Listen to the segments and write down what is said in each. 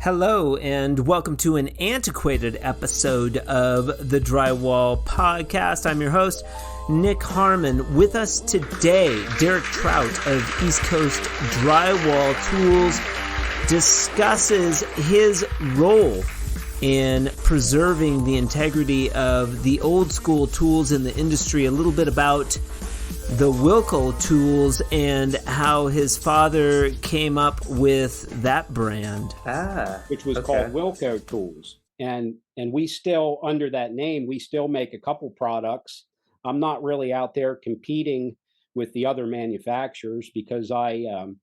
Hello, and welcome to an antiquated episode of the Drywall Podcast. I'm your host, Nick Harmon. With us today, Derrick Trout of East Coast Drywall Tools discusses his role in preserving the integrity of the old school tools in the industry, a little bit about the Wilco tools and how his father came up with that brand. Which was called Wilco Tools. And we still, under that name, we still make a couple products. I'm not really out there competing with the other manufacturers because I'm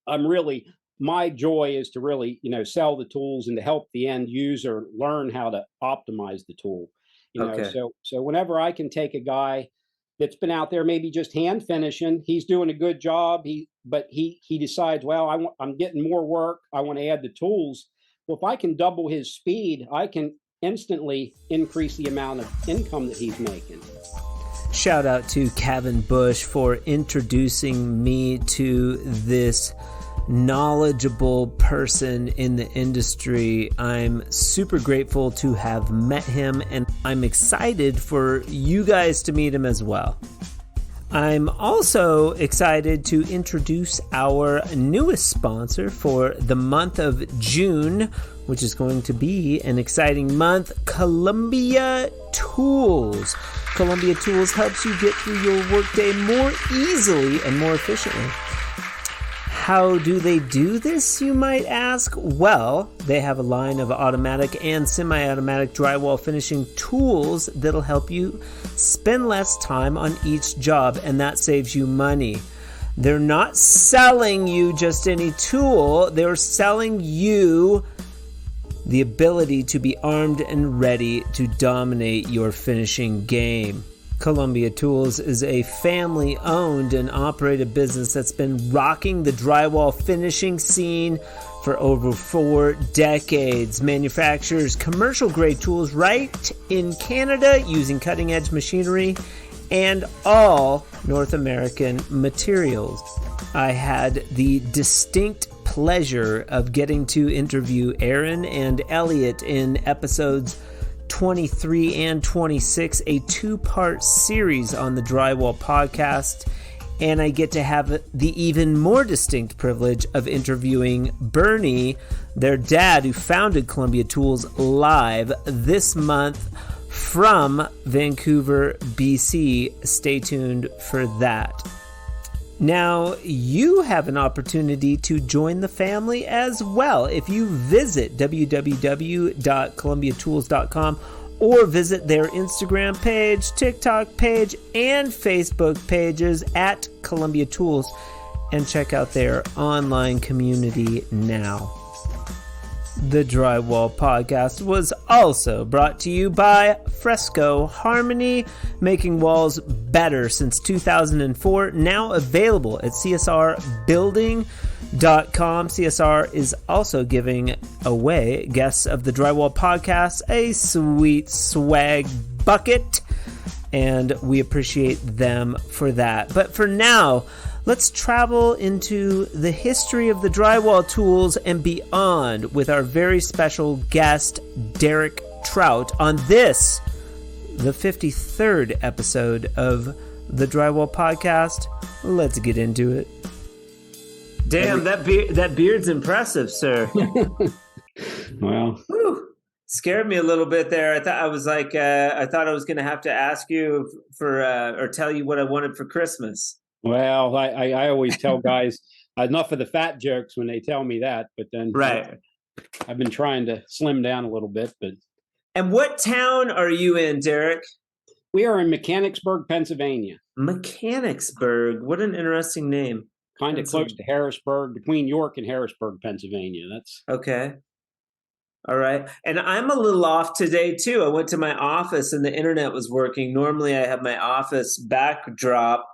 really, my joy is to really, sell the tools and to help the end user learn how to optimize the tool. So whenever I can take a guy that's been out there maybe just hand finishing, he's doing a good job, but he decides, well, I'm getting more work, I want to add the tools. Well, if I can double his speed, I can instantly increase the amount of income that he's making. Shout out to Kevin Bush for introducing me to this knowledgeable person in the industry. I'm super grateful to have met him, and I'm excited for you guys to meet him as well. I'm also excited to introduce our newest sponsor for the month of June, which is going to be an exciting month, Columbia Tools. Columbia Tools helps you get through your workday more easily and more efficiently. How do they do this, you might ask? Well, they have a line of automatic and semi-automatic drywall finishing tools that'll help you spend less time on each job, and that saves you money. They're not selling you just any tool. They're selling you the ability to be armed and ready to dominate your finishing game. Columbia Tools is a family-owned and operated business that's been rocking the drywall finishing scene for over 4 decades. Manufactures commercial-grade tools right in Canada using cutting-edge machinery and all North American materials. I had the distinct pleasure of getting to interview Aaron and Elliot in episodes 23 and 26, a 2-part series on the Drywall Podcast, and I get to have the even more distinct privilege of interviewing Bernie, their dad, who founded Columbia Tools, live this month from Vancouver, BC. Stay tuned for that. Now, you have an opportunity to join the family as well. If you visit www.columbiatools.com or visit their Instagram page, TikTok page, and Facebook pages at Columbia Tools and check out their online community now. The Drywall Podcast was also brought to you by Fresco Harmony, making walls better since 2004, now available at csrbuilding.com. CSR is also giving away guests of the Drywall Podcast a sweet swag bucket, and we appreciate them for that. But for now, let's travel into the history of the drywall tools and beyond with our very special guest, Derrick Trout, on this, the 53rd episode of the Drywall Podcast. Let's get into it. Damn, that beard's impressive, sir. Well, whew, scared me a little bit there. I thought I was going to have to ask you for or tell you what I wanted for Christmas. Well, I always tell guys enough of the fat jokes when they tell me that, but then right. I've been trying to slim down a little bit. And what town are you in, Derrick? We are in Mechanicsburg, Pennsylvania. Mechanicsburg. What an interesting name. Kind of close to Harrisburg, between York and Harrisburg, Pennsylvania. That's okay. All right. And I'm a little off today, too. I went to my office and the internet was working. Normally, I have my office backdrop.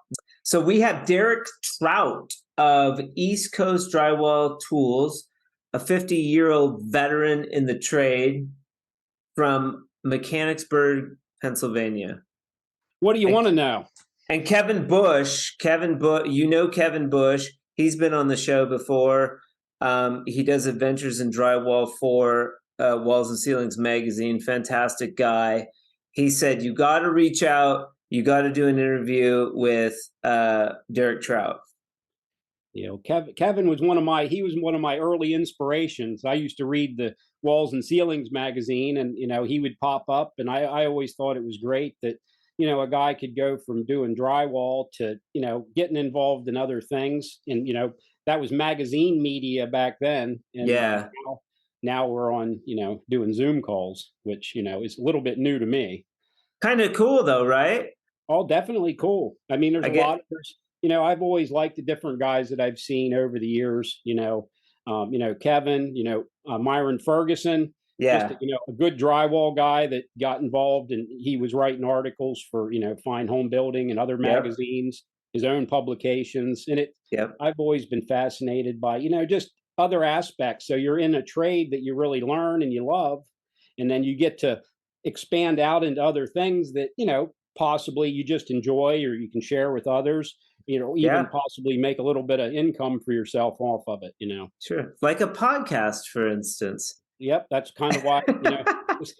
So we have Derrick Trout of East Coast Drywall Tools, a 50-year-old veteran in the trade from Mechanicsburg, Pennsylvania. What do you want to know? And Kevin Bush, you know Kevin Bush. He's been on the show before. He does Adventures in Drywall for Walls and Ceilings magazine. Fantastic guy. He said, you got to reach out. You got to do an interview with Derrick Trout. Kevin was one of my early inspirations. I used to read the Walls and Ceilings magazine, and he would pop up, and I always thought it was great that a guy could go from doing drywall to getting involved in other things, and that was magazine media back then. And now we're on doing Zoom calls, which is a little bit new to me. Kind of cool though, right? Oh, definitely cool. I mean, I've always liked the different guys that I've seen over the years. Kevin, Myron Ferguson, just a good drywall guy that got involved, and he was writing articles for Fine Home Building and other magazines, his own publications, and I've always been fascinated by just other aspects. So you're in a trade that you really learn and you love, and then you get to expand out into other things that possibly you just enjoy or you can share with others, even possibly make a little bit of income for yourself off of it, Sure. Like a podcast, for instance. Yep. That's kind of why, it's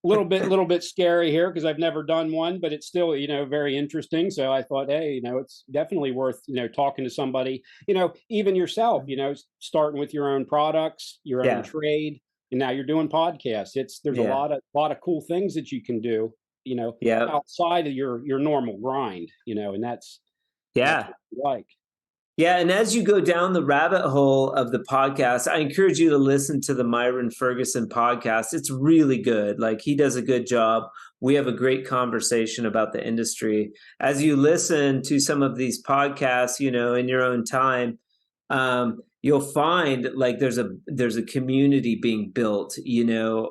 a little bit scary here because I've never done one, but it's still, very interesting. So I thought, hey, it's definitely worth, talking to somebody, even yourself, starting with your own products, your own trade, and now you're doing podcasts. There's a lot of cool things that you can do, outside of your normal grind, and that's what I like. Yeah, and as you go down the rabbit hole of the podcast, I encourage you to listen to the Myron Ferguson podcast. It's really good. Like, he does a good job. We have a great conversation about the industry. As you listen to some of these podcasts, in your own time, you'll find like there's a community being built.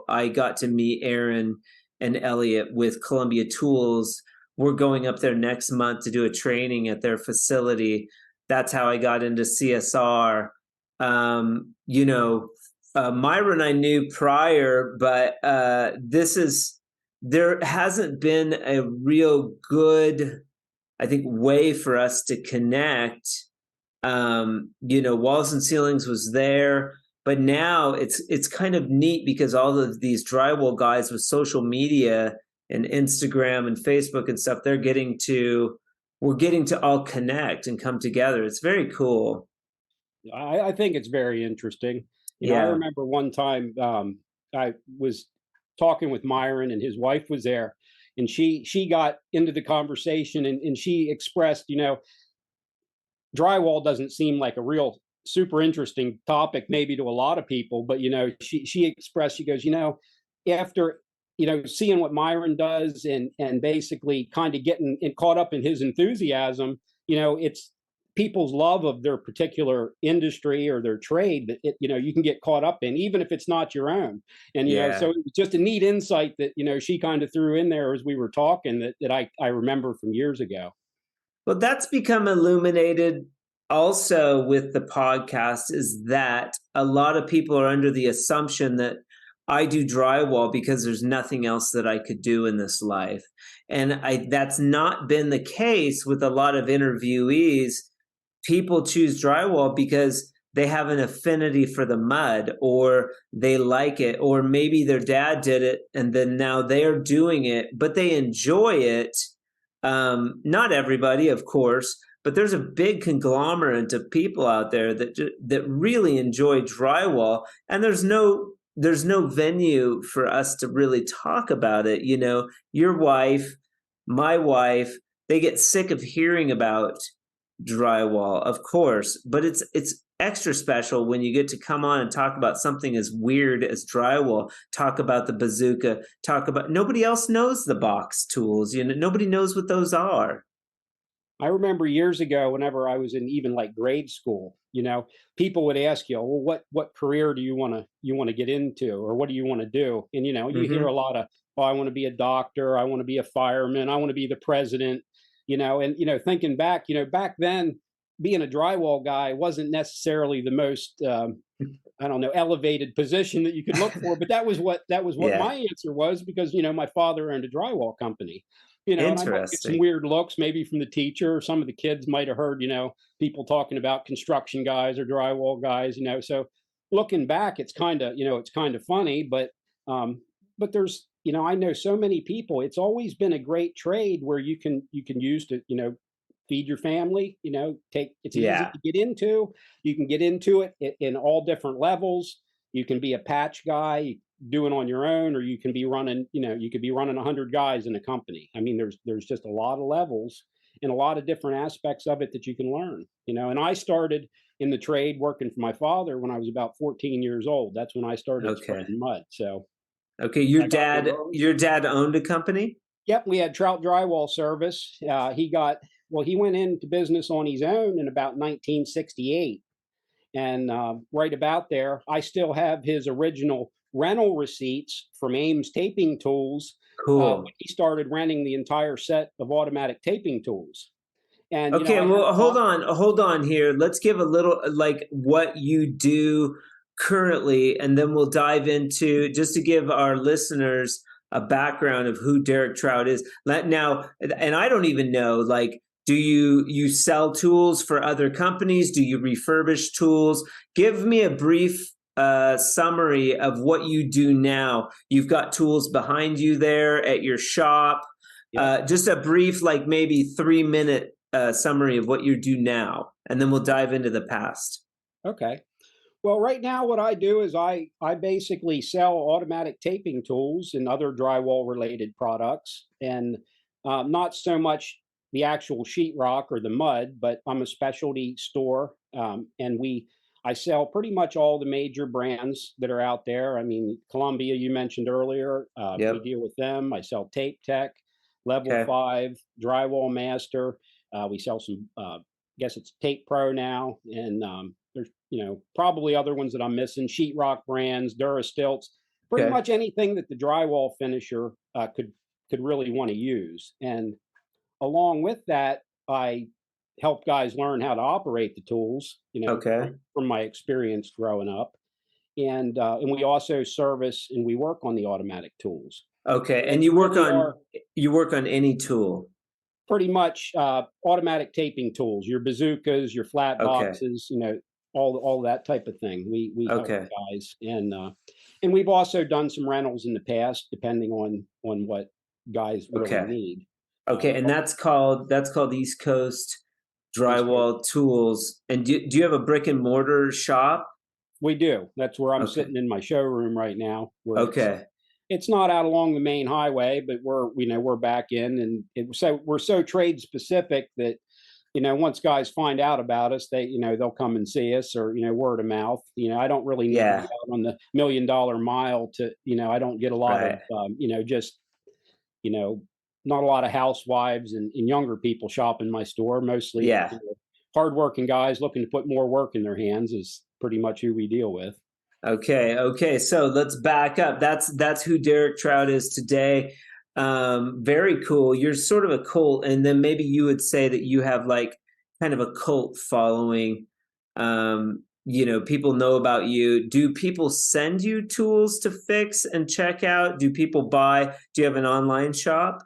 I got to meet Aaron and Elliot with Columbia Tools. We're going up there next month to do a training at their facility. That's how I got into CSR. Myron I knew prior, but there hasn't been a real good, I think, way for us to connect. Walls and Ceilings was there, but now it's kind of neat because all of these drywall guys with social media and Instagram and Facebook and stuff, we're getting to all connect and come together. It's very cool. I think it's very interesting. I remember one time I was talking with Myron and his wife was there, and she got into the conversation and she expressed, drywall doesn't seem like a real super interesting topic maybe to a lot of people, but she expressed, she goes, after seeing what Myron does and basically kind of getting caught up in his enthusiasm, it's people's love of their particular industry or their trade that you can get caught up in, even if it's not your own. And so it was just a neat insight that she kind of threw in there as we were talking that I remember from years ago. Well, that's become illuminated also with the podcast, is that a lot of people are under the assumption that I do drywall because there's nothing else that I could do in this life. And that's not been the case with a lot of interviewees. People choose drywall because they have an affinity for the mud, or they like it, or maybe their dad did it and then now they're doing it, but they enjoy it. Not everybody, of course, but there's a big conglomerate of people out there that really enjoy drywall, and there's no venue for us to really talk about it. Your wife, my wife, they get sick of hearing about drywall, of course, but it's extra special when you get to come on and talk about something as weird as drywall, talk about the bazooka, nobody else knows the box tools, nobody knows what those are. I remember years ago, whenever I was in even like grade school, people would ask you, well, what career do you want to get into, or what do you want to do? And, you hear a lot of, I want to be a doctor. I want to be a fireman. I want to be the president, and, thinking back, back then being a drywall guy wasn't necessarily the most, elevated position that you could look for, but that was what my answer was, because, my father owned a drywall company. And I might get some Interesting. weird looks maybe from the teacher, or some of the kids might have heard, people talking about construction guys or drywall guys, so looking back, it's kind of, it's kind of funny, but there's, I know so many people, it's always been a great trade where you can use to, feed your family, it's easy Yeah. to get into. You can get into it in all different levels. You can be a patch guy, do it on your own, or you can be running, you could be running 100 guys in a company. I mean, there's just a lot of levels and a lot of different aspects of it that you can learn, and I started in the trade working for my father when I was about 14 years old. That's when I started Okay. spreading mud. So Okay. I got in early. Your dad owned a company? Yep, we had Trout Drywall Service. He went into business on his own in about 1968. And right about there, I still have his original rental receipts from Ames Taping Tools when Cool. he started renting the entire set of automatic taping tools. And, Okay, I had well, bought. hold on here. Let's give a little like what you do currently, and then we'll dive into just to give our listeners a background of who Derrick Trout is. Now, and I don't even know, like, do you sell tools for other companies? Do you refurbish tools? Give me a brief summary of what you do now. You've got tools behind you there at your shop. Yep. Just a brief, like maybe 3-minute summary of what you do now, and then we'll dive into the past. Okay. Well, right now, what I do is I basically sell automatic taping tools and other drywall related products, and not so much the actual sheetrock or the mud, but I'm a specialty store, and I sell pretty much all the major brands that are out there. I mean, Columbia, you mentioned earlier, we Yep. deal with them. I sell Tape Tech, Level Okay. 5, Drywall Master. We sell some, I guess it's Tape Pro now, and there's probably other ones that I'm missing. Sheetrock brands, Durastilts, pretty Okay. much anything that the drywall finisher could really want to use. And along with that, I help guys learn how to operate the tools. Okay. From my experience growing up, and we also service and we work on the automatic tools. Okay. They And really are you work on any tool. pretty much automatic taping tools, your bazookas, your flat Okay. boxes, all that type of thing. We help Okay. guys, and we've also done some rentals in the past, depending on what guys really Okay. need. Okay. And But that's called East Coast East Coast, Drywall Tools. And do you have a brick and mortar shop? we do. That's where I'm Okay. sitting in my showroom right now, where Okay. it's not out along the main highway, but we're back in, and we're so trade specific that once guys find out about us, they'll come and see us, or word of mouth. I don't really need to be Yeah. out on the $1 million mile to, I don't get a lot of Right. just you know not a lot of housewives and younger people shopping my store. Mostly Yeah. hardworking guys looking to put more work in their hands is pretty much who we deal with. Okay, okay. So let's back up. That's who Derrick Trout is today. Very cool. You're sort of a cult, and then maybe you would say that you have like kind of a cult following. People know about you. Do people send you tools to fix and check out? Do people buy? Do you have an online shop?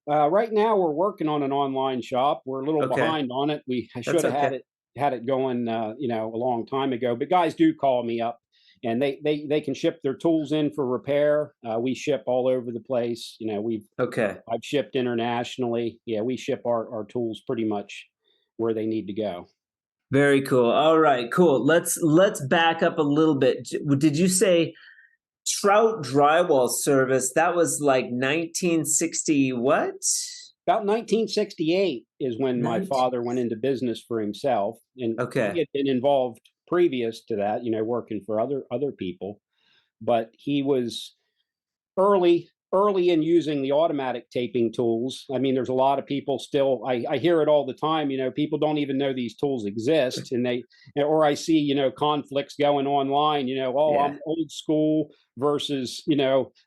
Right now, we're working on an online shop. We're a little Okay, behind on it. I that's should have okay. had it going, a long time ago. But guys do call me up, and they can ship their tools in for repair. We ship all over the place. Okay. I've shipped internationally. Yeah, we ship our tools pretty much where they need to go. Very cool. All right, cool. Let's back up a little bit. Did you say Trout Drywall Service? That was like 1960 what? About 1968 is when my 19. father went into business for himself, and he Okay. had been involved previous to that, working for other people. But he was early in using the automatic taping tools. I mean, there's a lot of people still, I hear it all the time, people don't even know these tools exist, or I see, conflicts going online, oh, Yeah. I'm old school versus,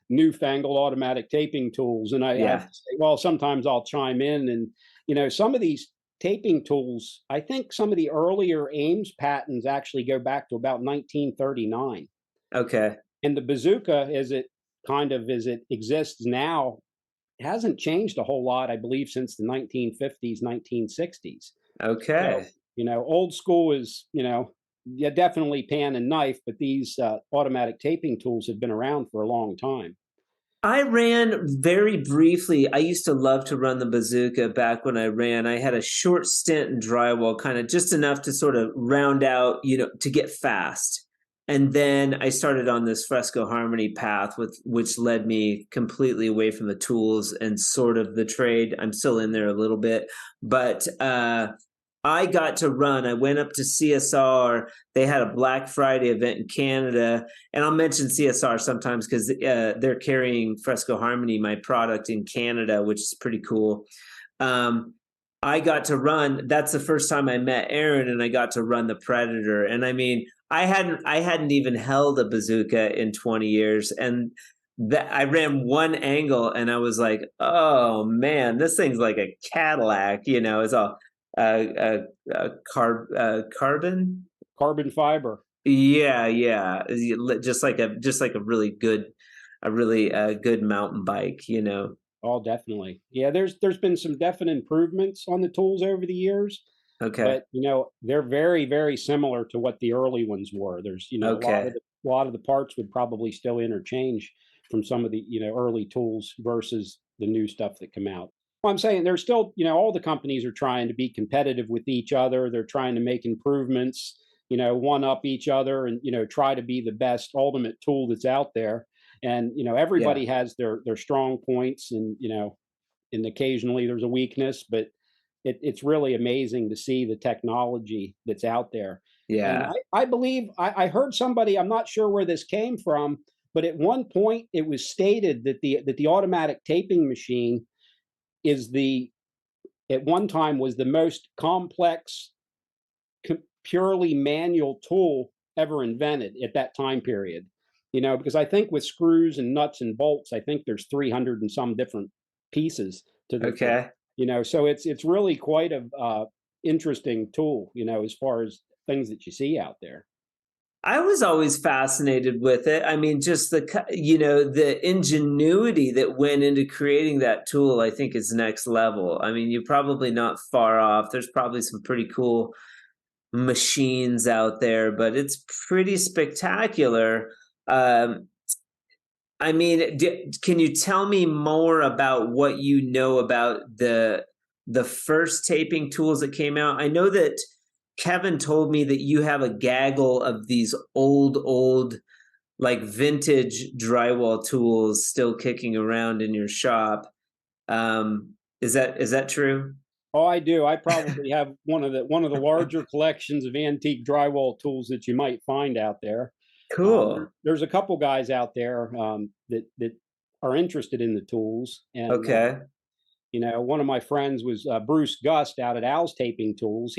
newfangled automatic taping tools. And I have Yeah. to say, well, sometimes I'll chime in, and, some of these taping tools, I think some of the earlier Ames patents actually go back to about 1939. Okay. And the bazooka, as it exists now, hasn't changed a whole lot, I believe, since the 1950s, 1960s. Okay. So, old school is, yeah, definitely pan and knife, but these automatic taping tools have been around for a long time. I ran very briefly. I used to love to run the bazooka back when I ran. I had a short stint in drywall, kind of just enough to sort of round out, to get fast. And then I started on this Fresco Harmony path, which led me completely away from the tools and sort of the trade. I'm still in there a little bit, but I got to run. I went up to CSR. They had a Black Friday event in Canada. And I'll mention CSR sometimes because they're carrying Fresco Harmony, my product, in Canada, which is pretty cool. I got to run. That's the first time I met Aaron, and I got to run the Predator. And I mean, I hadn't even held a bazooka in 20 years. And I ran one angle, and I was like, oh, man, this thing's like a Cadillac. It's all carbon fiber. Yeah. Just like a really good mountain bike. Oh, definitely. Yeah, there's been some definite improvements on the tools over the years. Okay. But they're very, very similar to what the early ones were. There's okay. a lot of the parts would probably still interchange from some of the early tools versus the new stuff that come out. Well, I'm saying there's still, all the companies are trying to be competitive with each other. They're trying to make improvements, one up each other, and try to be the best ultimate tool that's out there. And everybody has their strong points, and and occasionally there's a weakness, but it's really amazing to see the technology that's out there. Yeah. And I believe I heard somebody, I'm not sure where this came from, but at one point it was stated that the automatic taping machine at one time was the most complex purely manual tool ever invented at that time period. Because I think with screws and nuts and bolts, I think there's 300 and some different pieces to the okay. So it's really quite a interesting tool, as far as things that you see out there. I was always fascinated with it. I mean, just the ingenuity that went into creating that tool, I think is next level. I mean, you're probably not far off. There's probably some pretty cool machines out there, but it's pretty spectacular. I mean, can you tell me more about what you know about the first taping tools that came out? I know that Kevin told me that you have a gaggle of these old, like vintage drywall tools still kicking around in your shop. Is that true? Oh, I do. I probably have one of the larger collections of antique drywall tools that you might find out there. Cool. There's a couple guys out there that are interested in the tools. And, okay. One of my friends was Bruce Gust out at Al's Taping Tools.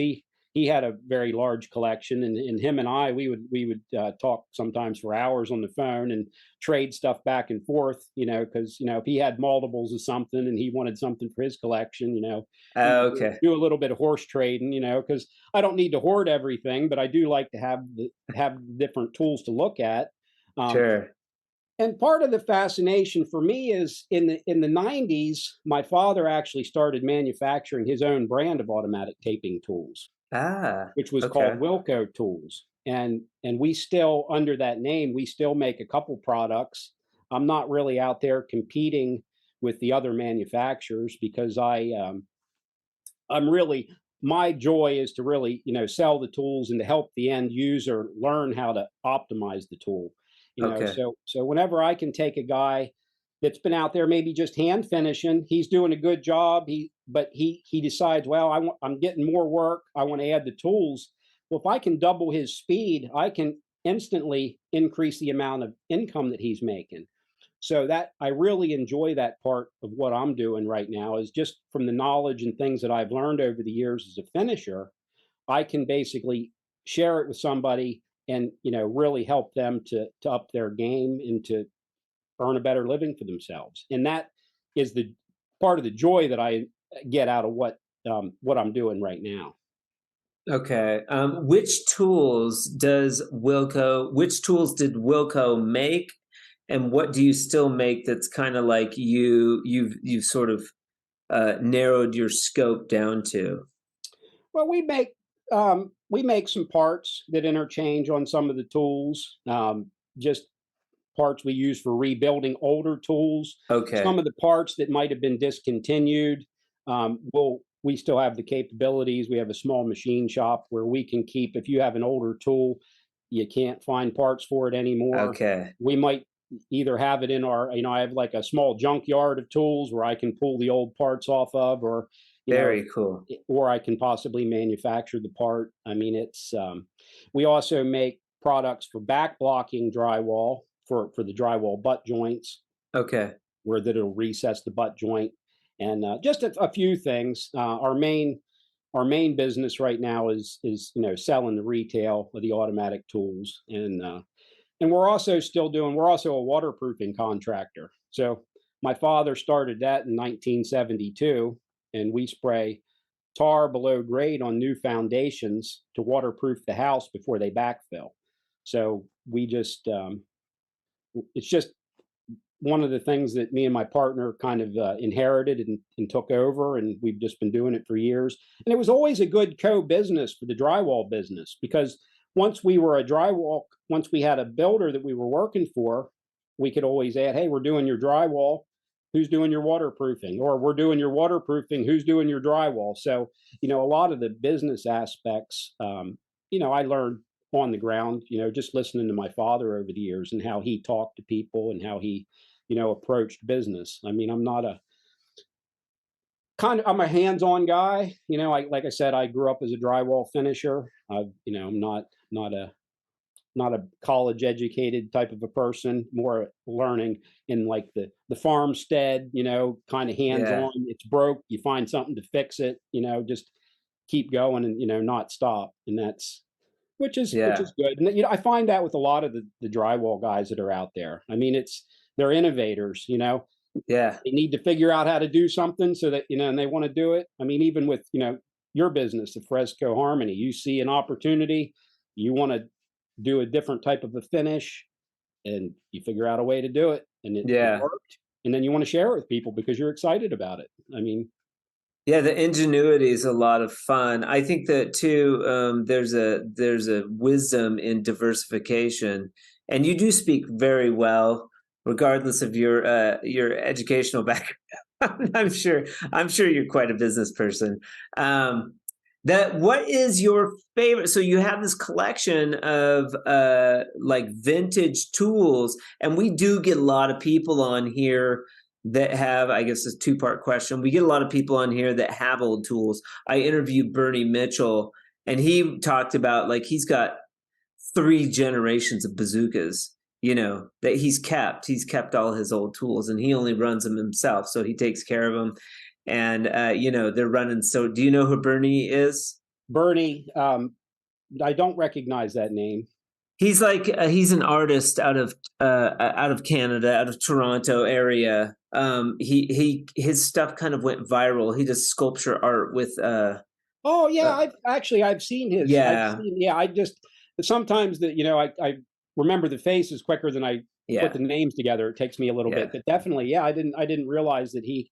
He had a very large collection, and him and I, we would talk sometimes for hours on the phone and trade stuff back and forth, because, if he had multiples of something and he wanted something for his collection, okay. do a little bit of horse trading, because I don't need to hoard everything, but I do like to have different tools to look at. Sure. And part of the fascination for me is in the 90s, my father actually started manufacturing his own brand of automatic taping tools. Which was called Wilco Tools. And we still, under that name, we still make a couple products. I'm not really out there competing with the other manufacturers because I'm really, my joy is to really, sell the tools and to help the end user learn how to optimize the tool. So whenever I can take a guy that's been out there maybe just hand finishing, he's doing a good job, but he decides, well, I'm getting more work, I want to add the tools. Well, if I can double his speed, I can instantly increase the amount of income that he's making. So that I really enjoy that part of what I'm doing right now, is just from the knowledge and things that I've learned over the years as a finisher, I can basically share it with somebody and really help them to up their game and to earn a better living for themselves. And that is the part of the joy that I get out of what I'm doing right now. Okay. Which tools did Wilco make, And what do you still make that's kind of like you've sort of narrowed your scope down to? Well, we make some parts that interchange on some of the tools. Just parts we use for rebuilding older tools. Okay. Some of the parts that might have been discontinued, we still have the capabilities. We have a small machine shop where we can keep, if you have an older tool, you can't find parts for it anymore. Okay. We might either have it in our, I have like a small junkyard of tools where I can pull the old parts off of, or, Very cool. or I can possibly manufacture the part. I mean, we also make products for back blocking drywall for the drywall butt joints. Okay. Where that it'll recess the butt joint, and just a few things. Our main business right now is selling the retail of the automatic tools, and we're also we're also a waterproofing contractor. So my father started that in 1972, and we spray tar below grade on new foundations to waterproof the house before they backfill. So we just it's just one of the things that me and my partner kind of inherited and took over, and we've just been doing it for years. And it was always a good co-business for the drywall business, because once we had a builder that we were working for, we could always add, hey, we're doing your drywall, who's doing your waterproofing? Or we're doing your waterproofing, who's doing your drywall? So, a lot of the business aspects, I learned on the ground, just listening to my father over the years and how he talked to people and how he, approached business. I mean, I'm a hands-on guy. Like I said, I grew up as a drywall finisher. I'm not a college educated type of a person, more learning in like the farmstead, kind of hands-on. Yeah. It's broke, you find something to fix it, just keep going and, not stop. And that's, which is good. And, I find that with a lot of the drywall guys that are out there. I mean, they're innovators, Yeah. They need to figure out how to do something so that, and they want to do it. I mean, even with, your business, the Fresco Harmony, you see an opportunity, you want to do a different type of a finish, and you figure out a way to do it, and it worked. And then you want to share it with people because you're excited about it. I mean, yeah, the ingenuity is a lot of fun. I think that too. There's a wisdom in diversification, and you do speak very well, regardless of your educational background. I'm sure you're quite a business person. What is your favorite? So you have this collection of like vintage tools, and we do get a lot of people on here that have, I guess, a two-part question. We get a lot of people on here that have old tools. I interviewed Bernie Mitchell, and he talked about like he's got 3 generations of bazookas, that he's kept. He's kept all his old tools, and he only runs them himself, so he takes care of them. And they're running. So, do you know who Bernie is? Bernie, I don't recognize that name. He's like he's an artist out of Canada, out of Toronto area. His stuff kind of went viral. He does sculpture art with. Oh yeah, I've seen his. Yeah, I just sometimes I remember the faces quicker than I put the names together. It takes me a little bit, but definitely, I didn't realize that he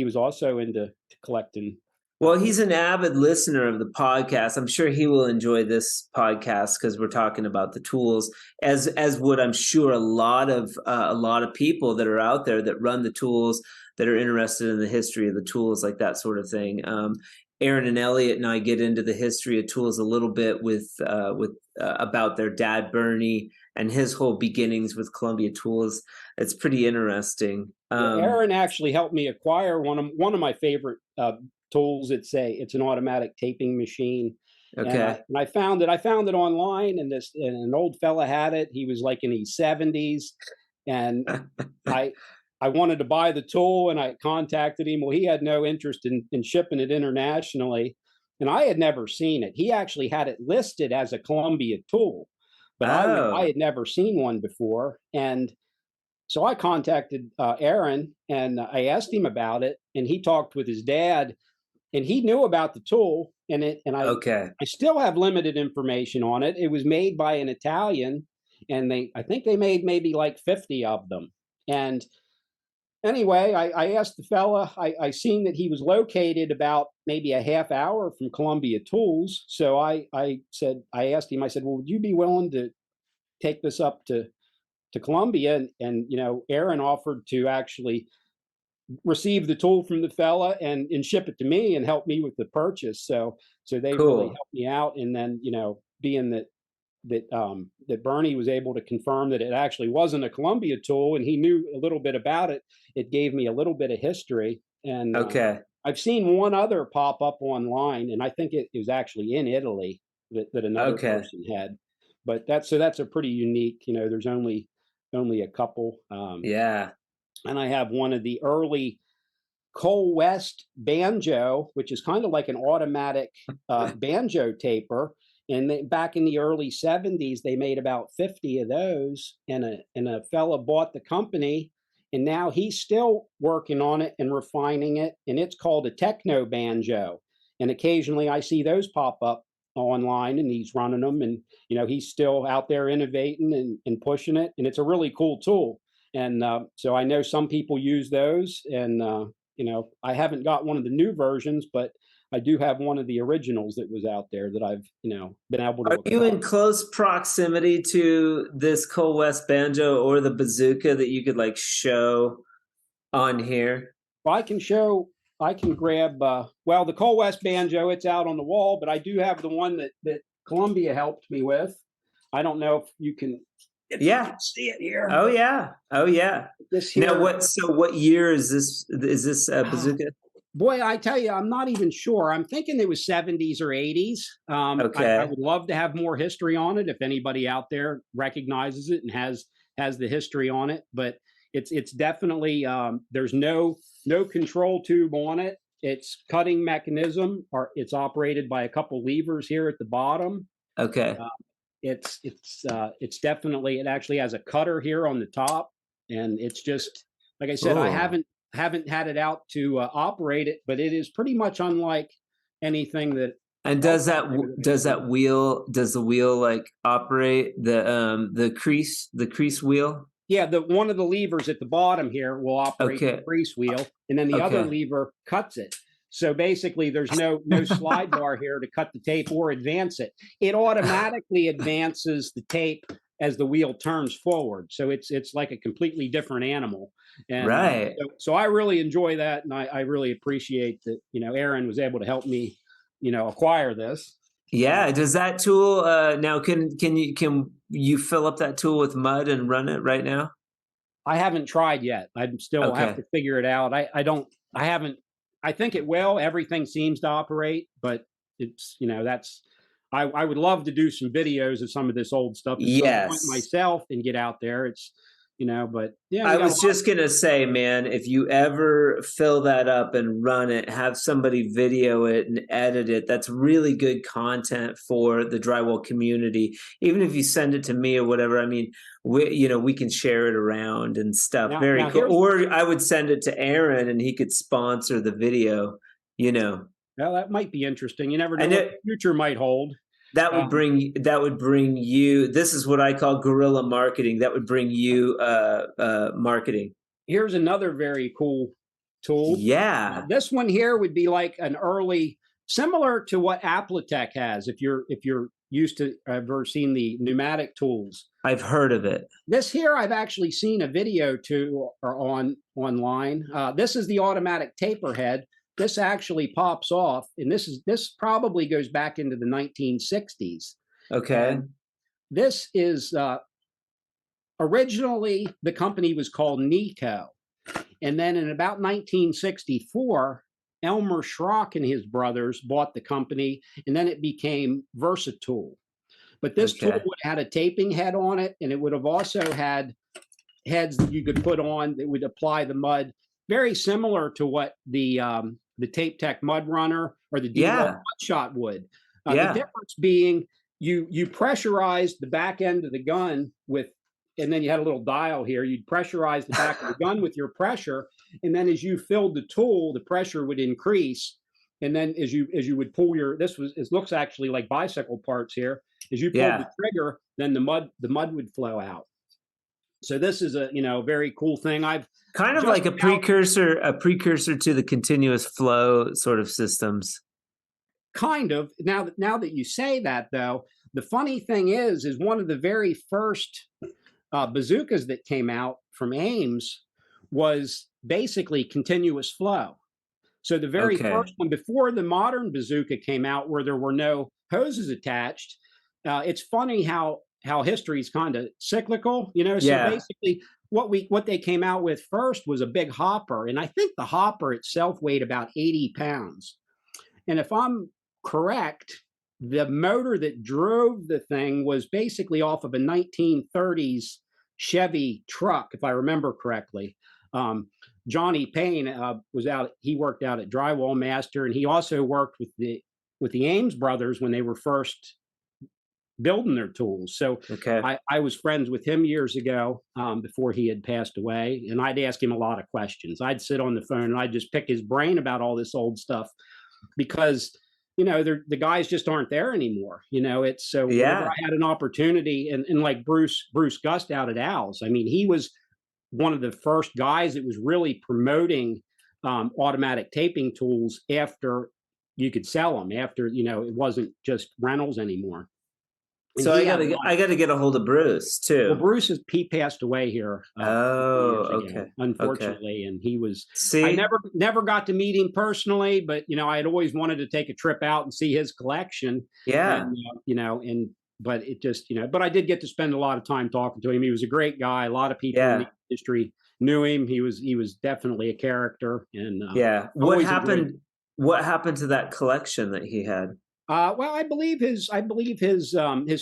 was also into collecting. Well, he's an avid listener of the podcast. I'm sure he will enjoy this podcast because we're talking about the tools, as would, I'm sure, a lot of people that are out there that run the tools, that are interested in the history of the tools, like that sort of thing. Aaron and Elliot and I get into the history of tools a little bit with about their dad Bernie and his whole beginnings with Columbia Tools. It's pretty interesting. Aaron actually helped me acquire one of my favorite tools. It's an automatic taping machine. Okay. And I found it online, and an old fella had it. He was like in his 70s, and I wanted to buy the tool, and I contacted him. Well, he had no interest in shipping it internationally, and I had never seen it. He actually had it listed as a Columbia tool, but I had never seen one before. And so I contacted Aaron, and I asked him about it, and he talked with his dad, and he knew about the tool. I still have limited information on it. It was made by an Italian, and I think they made maybe like 50 of them. And anyway, I asked the fella, I seen that he was located about maybe a half hour from Columbia Tools. So I asked him, I said, well, would you be willing to take this up to Columbia? And Aaron offered to actually receive the tool from the fella and ship it to me and help me with the purchase. So they really helped me out. And then, being that Bernie was able to confirm that it actually wasn't a Columbia tool and he knew a little bit about it, it gave me a little bit of history. And I've seen one other pop up online, and I think it was actually in Italy that another person had. But that's a pretty unique, there's only a couple. And I have one of the early Cole West banjo, which is kind of like an automatic banjo taper. And back in the early 70s, they made about 50 of those. And a fella bought the company, and now he's still working on it and refining it. And it's called a techno banjo. And occasionally I see those pop up online, and he's running them. And, he's still out there innovating and pushing it. And it's a really cool tool. And so I know some people use those, and I haven't got one of the new versions, but I do have one of the originals that was out there that I've been able to. Are you in close proximity to this Cole West banjo or the bazooka that you could like show on here? Well, I can grab. The Cole West banjo, it's out on the wall, but I do have the one that Columbia helped me with. I don't know if you can. See it here. Oh yeah. This here. Now what year is this? Is this bazooka? Boy, I tell you, I'm not even sure. I'm thinking it was 70s or 80s. I would love to have more history on it if anybody out there recognizes it and has the history on it. But it's definitely there's no control tube on it. It's cutting mechanism, or it's operated by a couple levers here at the bottom. Okay. It's definitely, it actually has a cutter here on the top, and it's just, like I said, I haven't had it out to operate it, but it is pretty much unlike anything that. And does the wheel like operate the crease wheel? Yeah, one of the levers at the bottom here will operate the crease wheel, and then the other lever cuts it. So basically, there's no slide bar here to cut the tape or advance it. It automatically advances the tape as the wheel turns forward. So it's like a completely different animal. And right. So I really enjoy that, and I really appreciate that. Aaron was able to help me, acquire this. Yeah. Does that tool now? Can you fill up that tool with mud and run it right now? I haven't tried yet. I still have to figure it out. I haven't. I think it will. Everything seems to operate, but it's, I would love to do some videos of some of this old stuff myself and get out there. It's, but yeah. I was just going to say, man, if you ever fill that up and run it, have somebody video it and edit it. That's really good content for the drywall community. Even if you send it to me or whatever, I mean, we can share it around and stuff. Very cool. Or I would send it to Aaron and he could sponsor the video, Well, that might be interesting. You never know what the future might hold. That would bring you. This is what I call guerrilla marketing. That would bring you marketing. Here's another very cool tool. Yeah, this one here would be like an early, similar to what Applitech has. If you're used to ever seen the pneumatic tools, I've heard of it. This here, I've actually seen a video online. This is the automatic taper head. This actually pops off, and this probably goes back into the 1960s. Okay. And this is originally the company was called Nico, and then in about 1964, Elmer Schrock and his brothers bought the company, and then it became Versatool. But this tool would have had a taping head on it, and it would have also had heads that you could put on that would apply the mud, very similar to what the Tape Tech Mud Runner or the Mud Shot would. The difference being you pressurized the back end of the gun with, and then you had a little dial here. You'd pressurize the back of the gun with your pressure, and then as you filled the tool, the pressure would increase. And then as you would pull it looks actually like bicycle parts here. As you pulled the trigger, then the mud would flow out. So this is a very cool thing. I've kind of like a precursor to the continuous flow sort of systems. Kind of. Now that you say that, though, the funny thing is one of the very first bazookas that came out from Ames was basically continuous flow. So the very first one, before the modern bazooka came out, where there were no hoses attached, it's funny how history is kind of cyclical, So basically, what they came out with first was a big hopper, and I think the hopper itself weighed about 80 pounds. And if I'm correct, the motor that drove the thing was basically off of a 1930s Chevy truck, if I remember correctly. Johnny Payne was out. He worked out at Drywall Master, and he also worked with the Ames brothers when they were first building their tools. So I was friends with him years ago, before he had passed away, and I'd ask him a lot of questions. I'd sit on the phone and I'd just pick his brain about all this old stuff, because the guys just aren't there anymore. It's so whenever I had an opportunity, and like Bruce Gust out at Al's, I mean, he was one of the first guys that was really promoting automatic taping tools after you could sell them, after it wasn't just rentals anymore. And so I gotta get a hold of Bruce too. Well, he passed away here. Unfortunately, and he was. See, I never got to meet him personally, but I had always wanted to take a trip out and see his collection. Yeah, and but it just but I did get to spend a lot of time talking to him. He was a great guy. A lot of people in the industry knew him. He was definitely a character. And what happened to that collection that he had? Well, I believe his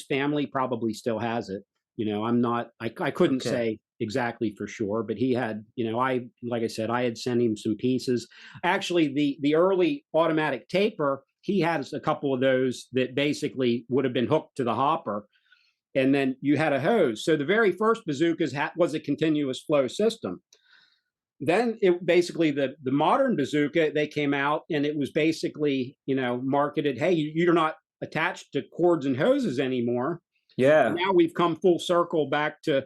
family probably still has it. I couldn't say exactly for sure, but he had, like I said, I had sent him some pieces. Actually, the early automatic taper, he has a couple of those that basically would have been hooked to the hopper, and then you had a hose. So the very first bazookas was a continuous flow system. Then it basically the modern bazooka, they came out and it was basically, marketed, hey, you're not attached to cords and hoses anymore. Yeah. And now we've come full circle back to,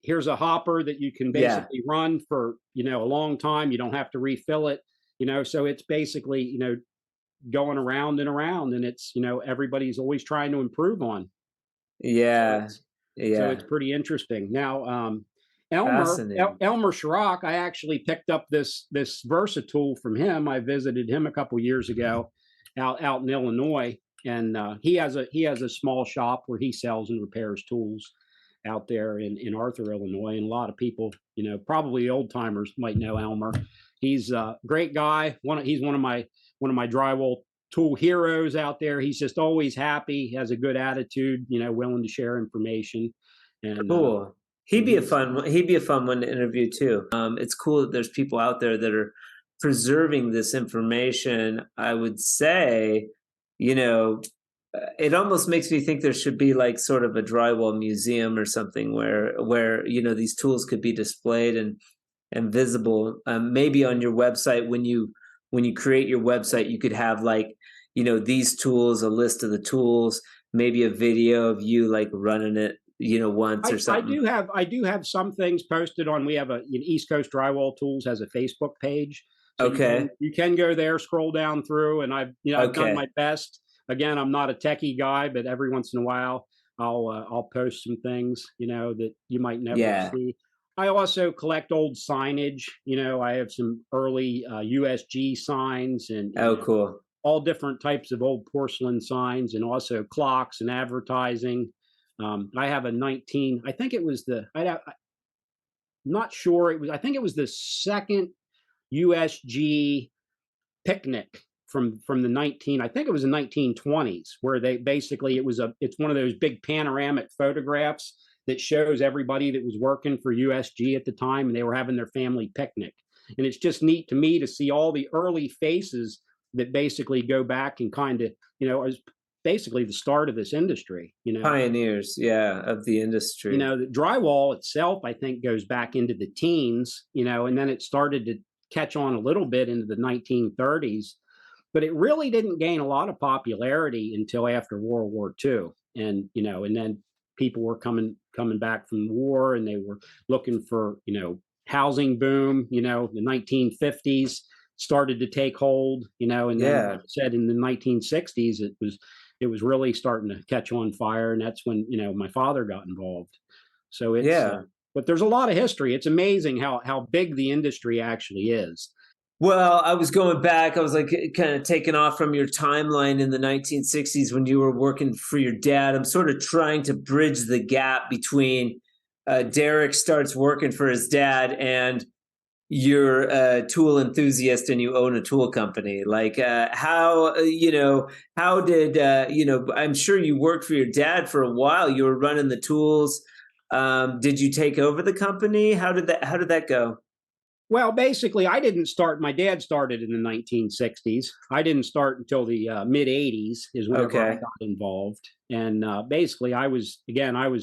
here's a hopper that you can basically run for, a long time. You don't have to refill it, so it's basically, going around and around, and it's, everybody's always trying to improve on. Yeah. So it's pretty interesting. Now, Elmer Schrock, I actually picked up this Versatool from him. I visited him a couple years ago out in Illinois, and he has a small shop where he sells and repairs tools out there in Arthur, Illinois. And a lot of people, probably old timers might know Elmer. He's a great guy. He's one of my drywall tool heroes out there. He's just always happy, has a good attitude, willing to share information. And cool. He'd be a fun one to interview too. It's cool that there's people out there that are preserving this information. I would say, it almost makes me think there should be like sort of a drywall museum or something where these tools could be displayed and visible. Maybe on your website, when you create your website, you could have like, these tools, a list of the tools, maybe a video of you like running it, once or something. I do have some things posted on. We have East Coast Drywall Tools has a Facebook page. So you can go there, scroll down through, and I've done my best. Again, I'm not a techie guy, but every once in a while I'll post some things, that you might never see. I also collect old signage. I have some early USG signs and cool. All different types of old porcelain signs, and also clocks and advertising. I have a I think it was not sure. I think it was the second USG picnic from the I think it was the 1920s, where they basically, it's one of those big panoramic photographs that shows everybody that was working for USG at the time, and they were having their family picnic. And it's just neat to me to see all the early faces that basically go back and kind of, as basically the start of this industry, pioneers, of the industry. The drywall itself, I think, goes back into the teens, and then it started to catch on a little bit into the 1930s. but it really didn't gain a lot of popularity until after World War II. And, and then people were coming back from war, and they were looking for, housing boom, the 1950s started to take hold, and then, like I said, in the 1960s, it was really starting to catch on fire. And that's when, my father got involved. So but there's a lot of history. It's amazing how big the industry actually is. Well, I was going back. I was like kind of taking off from your timeline in the 1960s when you were working for your dad. I'm sort of trying to bridge the gap between Derrick starts working for his dad and you're a tool enthusiast and you own a tool company. Like how did, I'm sure you worked for your dad for a while. You were running the tools. Did you take over the company? How did that go? Well, basically, I didn't start. My dad started in the 1960s. I didn't start until the mid 80s is whenever I got involved. And basically, I was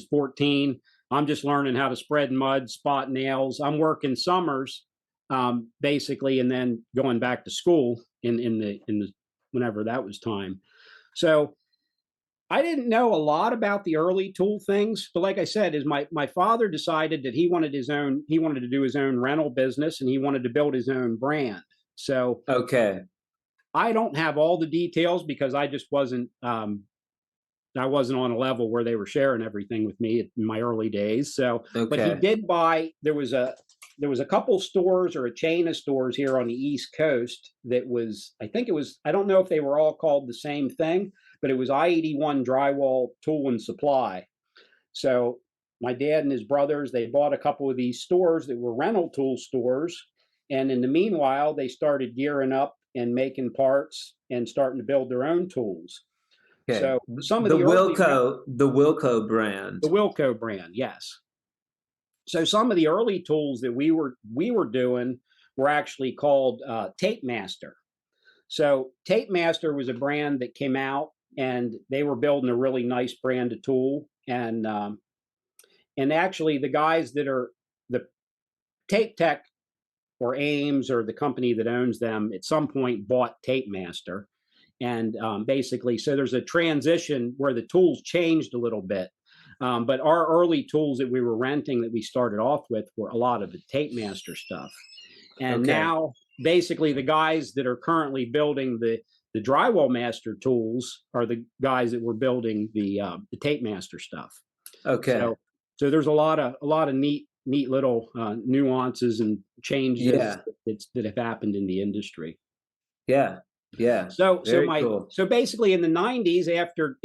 14. I'm just learning how to spread mud, spot nails. I'm working summers, basically, and then going back to school in the whenever that was time. So I didn't know a lot about the early tool things, but like I said, is my father decided that he wanted to do his own rental business, and he wanted to build his own brand. So I don't have all the details because I just wasn't on a level where they were sharing everything with me in my early days. So, but he did buy. There was a couple stores or a chain of stores here on the East Coast that was, I don't know if they were all called the same thing, but it was I-81 Drywall Tool and Supply. So my dad and his brothers, they bought a couple of these stores that were rental tool stores. And in the meanwhile, they started gearing up and making parts and starting to build their own tools. Okay. So some of the Wilco brand. The Wilco brand, yes. So some of the early tools that we were doing were actually called Tape Master. So Tape Master was a brand that came out, and they were building a really nice brand of tool. And actually, the guys that are the Tape Tech or Ames or the company that owns them at some point bought Tape Master. And basically, so there's a transition where the tools changed a little bit. But our early tools that we were renting that we started off with were a lot of the Tape Master stuff. And now, basically, the guys that are currently building the Drywall Master tools are the guys that were building the Tape Master stuff. Okay. So there's a lot of neat little nuances and changes that have happened in the industry. Yeah. Yeah. So basically in the 90s,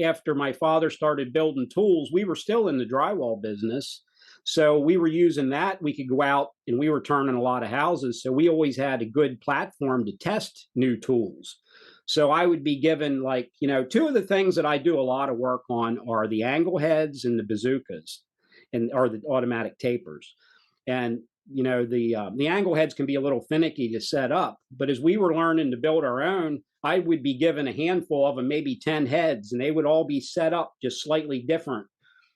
after my father started building tools, we were still in the drywall business. So we were using that. We could go out and we were turning a lot of houses. So we always had a good platform to test new tools. So I would be given two of the things that I do a lot of work on are the angle heads and the bazookas or the automatic tapers. And the angle heads can be a little finicky to set up, but as we were learning to build our own, I would be given a handful of them, maybe 10 heads, and they would all be set up just slightly different.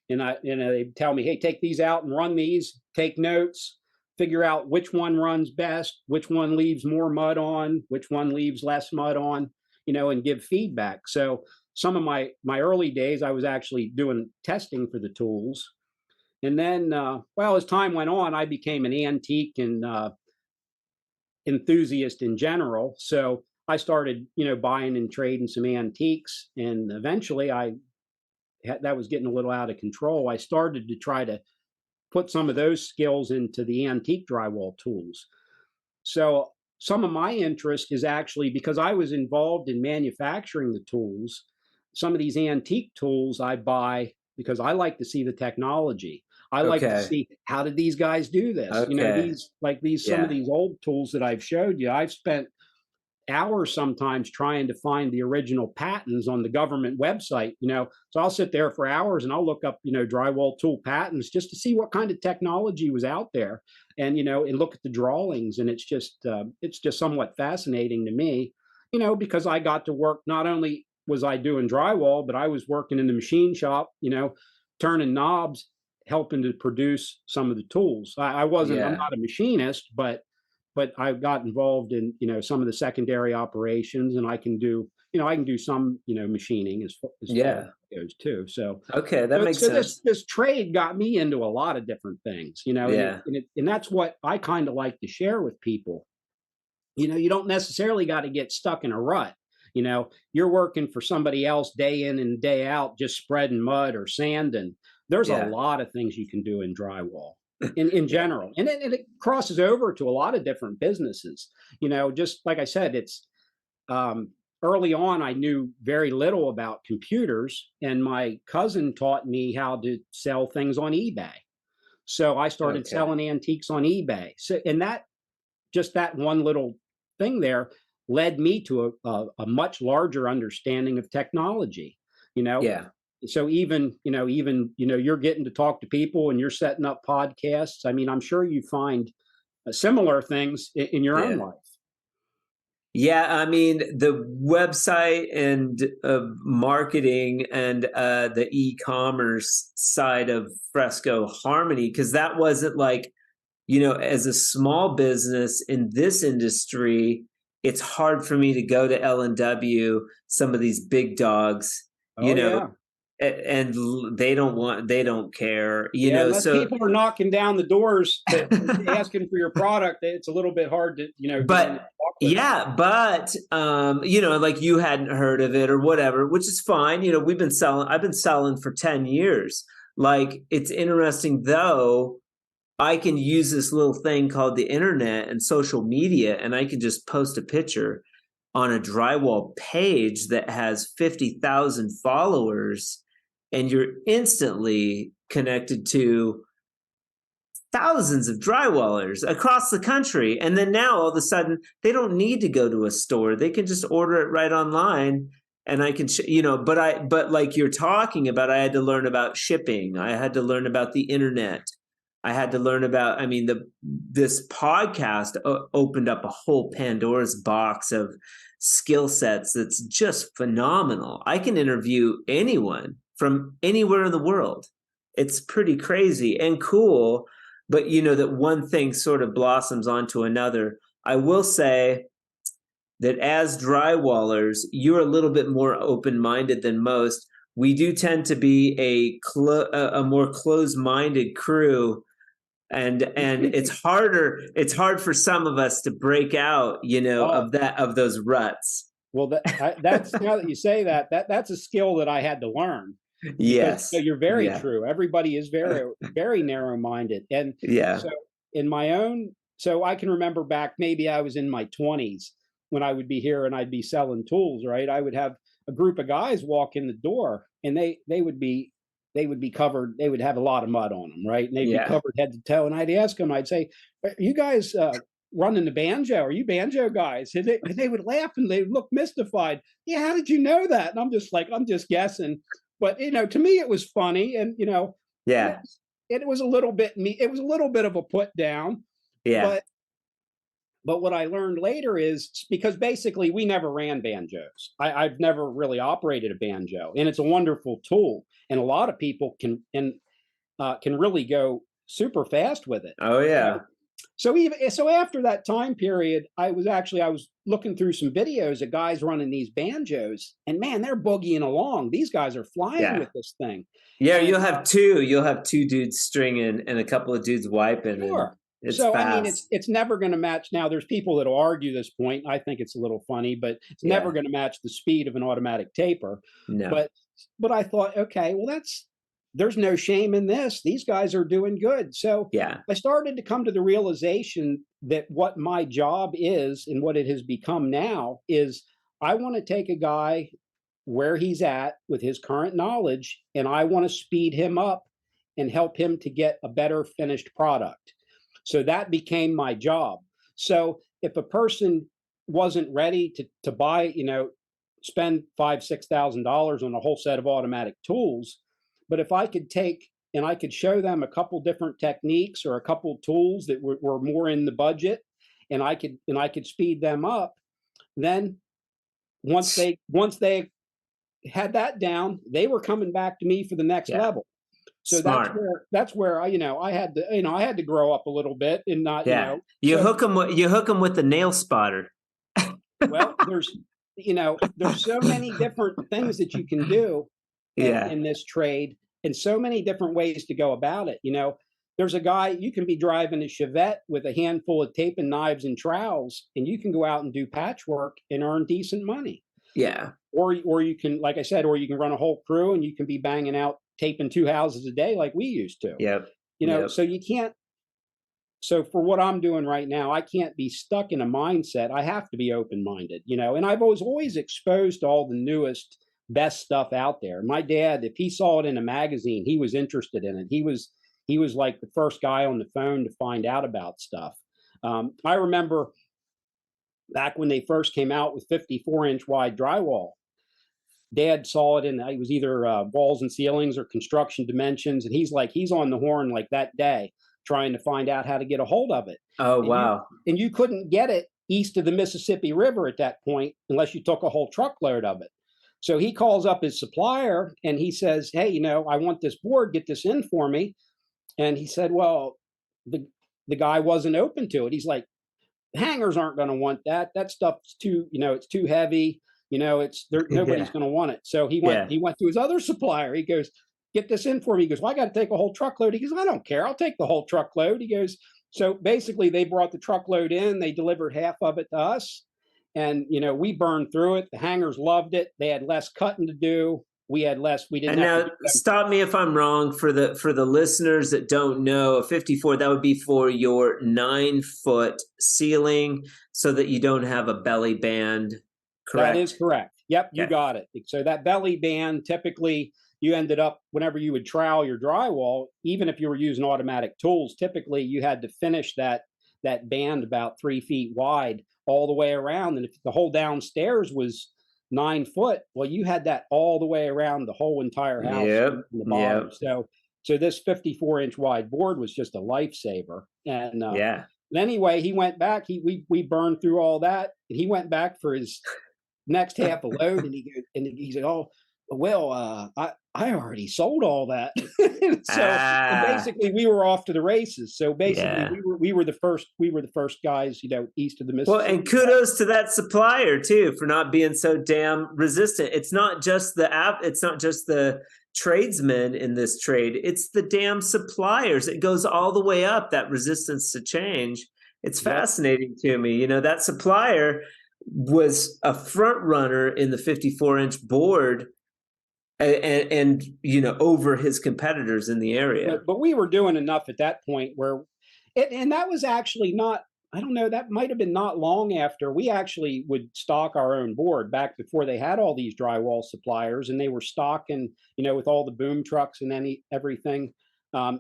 And they'd tell me, hey, take these out and run these, take notes, figure out which one runs best, which one leaves more mud on, which one leaves less mud on, and give feedback. So some of my early days, I was actually doing testing for the tools. And then, as time went on, I became an antique and enthusiast in general. So I started, buying and trading some antiques. And eventually that was getting a little out of control. I started to try to put some of those skills into the antique drywall tools. So some of my interest is actually because I was involved in manufacturing the tools. Some of these antique tools I buy because I like to see the technology. I like to see, how did these guys do this? Some of these old tools that I've showed you, I've spent hours sometimes trying to find the original patents on the government website, so I'll sit there for hours and I'll look up, drywall tool patents just to see what kind of technology was out there and, and look at the drawings. And it's just somewhat fascinating to me, because I got to work, not only was I doing drywall, but I was working in the machine shop, turning knobs, helping to produce some of the tools. I'm not a machinist, but but I got involved in, some of the secondary operations, and I can do some, machining as far as it goes too. So, okay, that makes sense. This trade got me into a lot of different things, and that's what I kind of like to share with people. You don't necessarily got to get stuck in a rut. You're working for somebody else day in and day out, just spreading mud or sand. And there's a lot of things you can do in drywall in general. And it crosses over to a lot of different businesses. Just like I said, it's early on, I knew very little about computers, and my cousin taught me how to sell things on eBay. So I started selling antiques on eBay. So, and that one little thing there led me to a much larger understanding of technology, So even you're getting to talk to people and you're setting up podcasts. I mean, I'm sure you find similar things in your own life. Yeah, I mean, the website and marketing and the e-commerce side of Fresco Harmony, because that wasn't like, as a small business in this industry, it's hard for me to go to L&W, some of these big dogs, and they don't care, unless so people are knocking down the doors asking for your product, it's a little bit hard to, but like you hadn't heard of it or whatever, which is fine. I've been selling for 10 years. Like, it's interesting though. I can use this little thing called the internet and social media, and I can just post a picture on a drywall page that has 50,000 followers, and you're instantly connected to thousands of drywallers across the country. And then now all of a sudden, they don't need to go to a store. They can just order it right online. And I can, but like you're talking about, I had to learn about shipping. I had to learn about the internet. I had to learn about, this podcast opened up a whole Pandora's box of skill sets that's just phenomenal. I can interview anyone from anywhere in the world. It's pretty crazy and cool, but that one thing sort of blossoms onto another. I will say that as drywallers, you're a little bit more open-minded than most. We do tend to be a more closed-minded crew. And it's hard for some of us to break out, of those ruts. Well, that's now that you say that's a skill that I had to learn. Yes. So you're very true. Everybody is very, very narrow-minded. And so in my own, so I can remember back, maybe I was in my 20s when I would be here and I'd be selling tools, right? I would have a group of guys walk in the door, and they would be covered. They would have a lot of mud on them, right? And they'd be covered head to toe. And I'd ask them, I'd say, "Are you guys running the banjo? Are you banjo guys?" And they would laugh and they would look mystified. Yeah, how did you know that? And I'm just like, I'm just guessing. But to me, it was funny, and it was a little bit of a put down. Yeah. But what I learned later is, because basically we never ran banjos. I've never really operated a banjo, and it's a wonderful tool, and a lot of people can really go super fast with it. Oh yeah. So after that time period, I was looking through some videos of guys running these banjos, and man, they're boogieing along. These guys are flying with this thing. Yeah, and you'll have two dudes stringing and a couple of dudes wiping. Sure. It's so fast. I mean, it's never going to match. Now, there's people that'll argue this point. I think it's a little funny, but it's never going to match the speed of an automatic taper. No. But I thought, okay, well, there's no shame in this. These guys are doing good. So I started to come to the realization that what my job is and what it has become now is, I want to take a guy where he's at with his current knowledge, and I want to speed him up and help him to get a better finished product. So that became my job. So if a person wasn't ready to buy, spend $5,000-$6,000 on a whole set of automatic tools, but if I could take and I could show them a couple different techniques or a couple tools that were more in the budget, and I could speed them up, then once they had that down, they were coming back to me for the next level. So Smart. that's where I had to, I had to grow up a little bit and not, Yeah. You hook them with the nail spotter. Well, there's so many different things that you can do in this trade, and so many different ways to go about it. There's a guy, you can be driving a Chevette with a handful of tape and knives and trowels, and you can go out and do patchwork and earn decent money. Yeah. Or you can, like I said, or you can run a whole crew and you can be banging out taping 2 houses a day like we used to. Yep. So you can't. So for what I'm doing right now, I can't be stuck in a mindset. I have to be open-minded, and I was always exposed to all the newest, best stuff out there. My dad, if he saw it in a magazine, he was interested in it. He was like the first guy on the phone to find out about stuff. I remember back when they first came out with 54-inch wide drywall. Dad saw it it was either walls and ceilings or construction dimensions, and he's on the horn like that day, trying to find out how to get a hold of it. Oh, wow. And you couldn't get it east of the Mississippi River at that point unless you took a whole truckload of it. So he calls up his supplier and he says, hey, I want this board, get this in for me. And he said, well, the guy wasn't open to it. He's like, hangers aren't going to want that. That stuff's too, it's too heavy. Nobody's going to want it. So he went to his other supplier. He goes, get this in for me. He goes, well, I got to take a whole truckload. He goes, I don't care. I'll take the whole truckload. He goes, so basically they brought the truckload in. They delivered half of it to us. And, we burned through it. The hangers loved it. They had less cutting to do. We had less. We didn't. And now, stop me if I'm wrong. For the listeners that don't know, a 54, that would be for your 9-foot ceiling, so that you don't have a belly band. Correct. That is correct. Yep, you got it. So that belly band, typically, you ended up, whenever you would trowel your drywall, even if you were using automatic tools, typically you had to finish that band about 3 feet wide all the way around. And if the whole downstairs was 9 foot, well, you had that all the way around the whole entire house. From the bottom. So this 54-inch wide board was just a lifesaver. And anyway, he went back. We burned through all that, and he went back for his next half a load, and he said, "Oh, well, I already sold all that." And basically, we were off to the races. So basically, we were the first guys, east of the Mississippi. Well, and kudos to that supplier too for not being so damn resistant. It's not just the tradesmen in this trade. It's the damn suppliers. It goes all the way up, that resistance to change. It's fascinating to me. That supplier was a front runner in the 54-inch board and over his competitors in the area. But we were doing enough at that point and that was actually not, I don't know, that might have been not long after we actually would stock our own board, back before they had all these drywall suppliers, and they were stocking, with all the boom trucks and everything.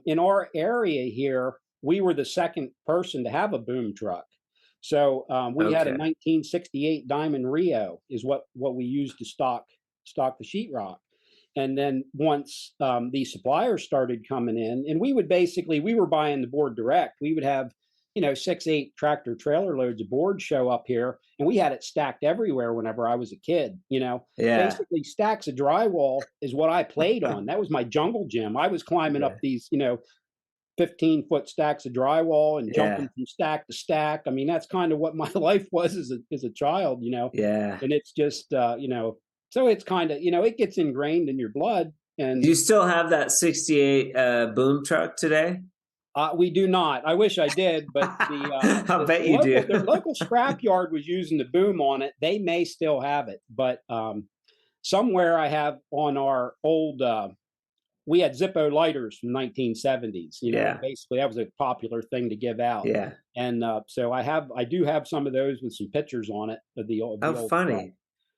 In our area here, we were the second person to have a boom truck. So we had a 1968 Diamond Rio is what we used to stock the sheetrock. And then once the suppliers started coming in, and we were buying the board direct. We would have 6-8 tractor trailer loads of board show up here, and we had it stacked everywhere whenever I was a kid. Basically stacks of drywall is what I played on. That was my jungle gym. I was climbing up these 15-foot stacks of drywall and jumping from stack to stack. I mean, that's kind of what my life was as a child, and it's just so it's kind of it gets ingrained in your blood. And do you still have that 68 boom truck today? We do not. I wish I did, but I bet you do. The local scrapyard was using the boom on it. They may still have it, but somewhere I have on our old. We had Zippo lighters from 1970s. Basically that was a popular thing to give out. Yeah, and so I do have some of those with some pictures on it of the old. Oh, funny. Truck.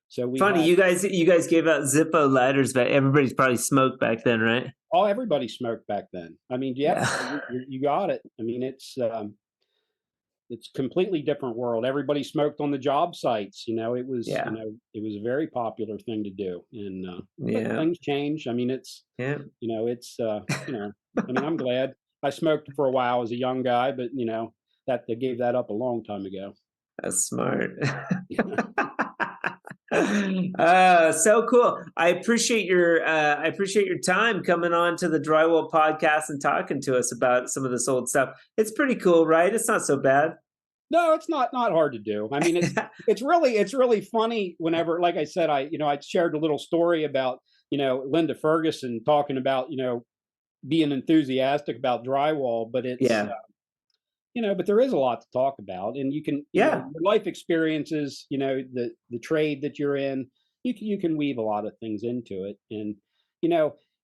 So you guys gave out Zippo lighters, but everybody's probably smoked back then, right? Oh, everybody smoked back then. I mean, you got it. I mean, it's completely different world. Everybody smoked on the job sites. It was it was a very popular thing to do. And but things change. I mean, it's I mean, I'm glad I smoked for a while as a young guy, but that they gave that up a long time ago. That's smart. So cool. I appreciate your time coming on to the Drywall Podcast and talking to us about some of this old stuff. It's pretty cool, right? It's not so bad. No, it's not hard to do. I mean, it's really funny whenever, like I said, I shared a little story about, Linda Ferguson talking about, being enthusiastic about drywall, but it's, but there is a lot to talk about, and you can, your life experiences, the trade that you're in, you can weave a lot of things into it. And,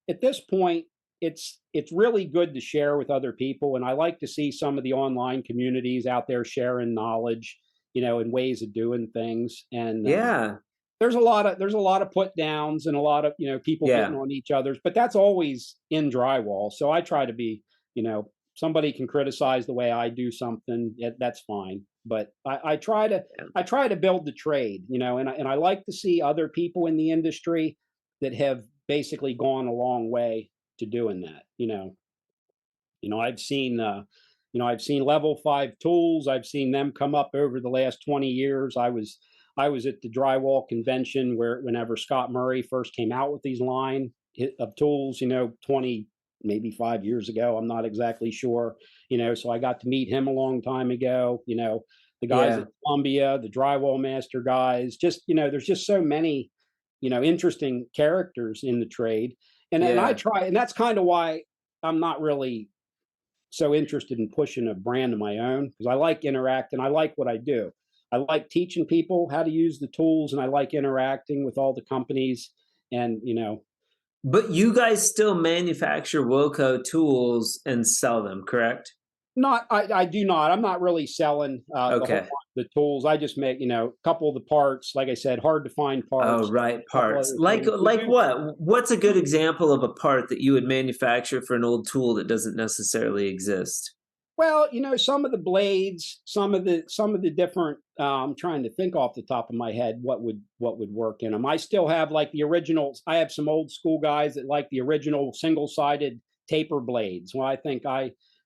at this point, it's really good to share with other people. And I like to see some of the online communities out there sharing knowledge, and ways of doing things. And there's a lot of put downs and a lot of, people getting on each other's, but that's always in drywall. So I try to be, somebody can criticize the way I do something. That's fine. But I try to build the trade, and I like to see other people in the industry that have basically gone a long way to doing that. I've seen Level 5 tools. I've seen them come up over the last 20 years. I was at the drywall convention whenever Scott Murray first came out with these line of tools, 20, maybe 5 years ago. I'm not exactly sure, so I got to meet him a long time ago. The guys at Columbia, the drywall master guys, just, there's just so many, interesting characters in the trade. And I try, and that's kind of why I'm not really so interested in pushing a brand of my own, because I like interacting. I like what I do. I like teaching people how to use the tools, and I like interacting with all the companies. And, But you guys still manufacture Wilco tools and sell them, correct? I do not. I'm not really selling the tools. I just make, a couple of the parts. Like I said, hard to find parts. Oh, right, parts. Like what? What's a good example of a part that you would manufacture for an old tool that doesn't necessarily exist? Well, some of the blades, some of the different. I'm trying to think off the top of my head what would work in them. I still have like the originals. I have some old school guys that like the original single-sided taper blades. Well, I think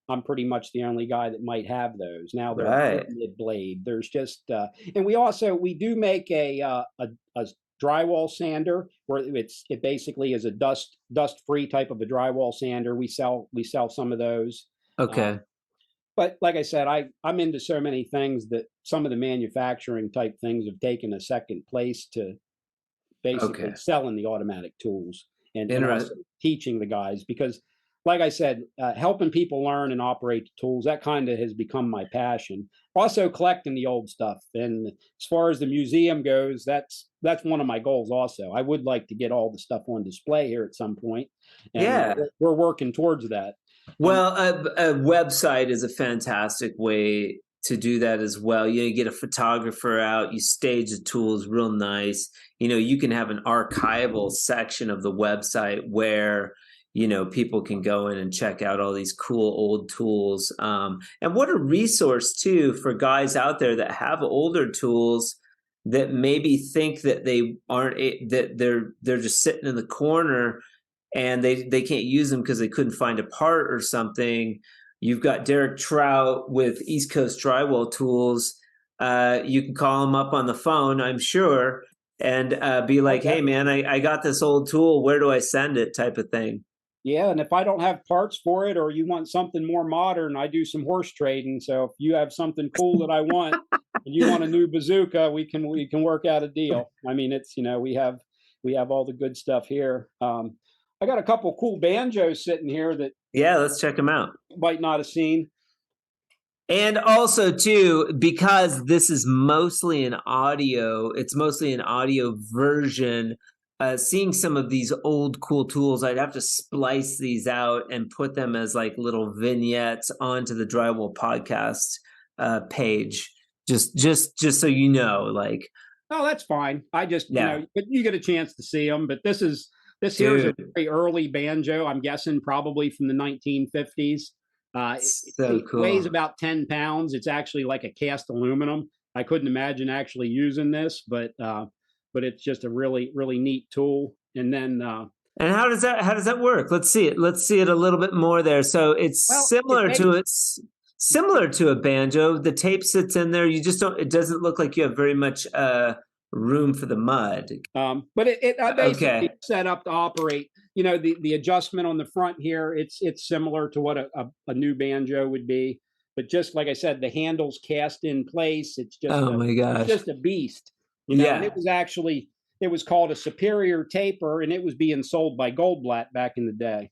I'm pretty much the only guy that might have those. Now they're mid blade. There's just, and we do make a drywall sander where it basically is a dust free type of a drywall sander. We sell some of those. Okay. But like I said, I'm into so many things that some of the manufacturing type things have taken a second place to basically selling the automatic tools and also teaching the guys, because like I said, helping people learn and operate the tools, that kind of has become my passion. Also collecting the old stuff. And as far as the museum goes, that's one of my goals also. I would like to get all the stuff on display here at some point. And we're working towards that. Well, a website is a fantastic way to do that as well. You get a photographer out, you stage the tools real nice. You can have an archival section of the website where, people can go in and check out all these cool old tools. And what a resource too for guys out there that have older tools that maybe think that they aren't, that they're just sitting in the corner and they can't use them because they couldn't find a part or something. You've got Derrick Trout with East Coast Drywall Tools. You can call him up on the phone, I'm sure, and be like, hey, man, I got this old tool. Where do I send it, type of thing. Yeah, and if I don't have parts for it or you want something more modern, I do some horse trading. So if you have something cool that I want and you want a new bazooka, we can work out a deal. I mean, it's, we have all the good stuff here. I got a couple cool banjos sitting here that let's check them out. Might not have seen. And also too, because this is mostly an audio, it's mostly an audio version. Seeing some of these old cool tools, I'd have to splice these out and put them as like little vignettes onto the Drywall Podcast page. Just so you know, like. Oh, that's fine. I just you get a chance to see them, but this here is a very early banjo. I'm guessing probably from the 1950s. It weighs about 10 pounds. It's actually like a cast aluminum. I couldn't imagine actually using this, but it's just a really, really neat tool. And then and how does that work? Let's see it a little bit more there. So it's similar to a banjo. The tape sits in there. You just don't. It doesn't look like you have very much room for the mud. But it basically Okay. set up to operate. The adjustment on the front here, it's similar to what a new banjo would be. But just like I said, the handle's cast in place. Oh my It's gosh. just a beast, and Yeah. it was called a superior taper, and it was being sold by Goldblatt back in the day.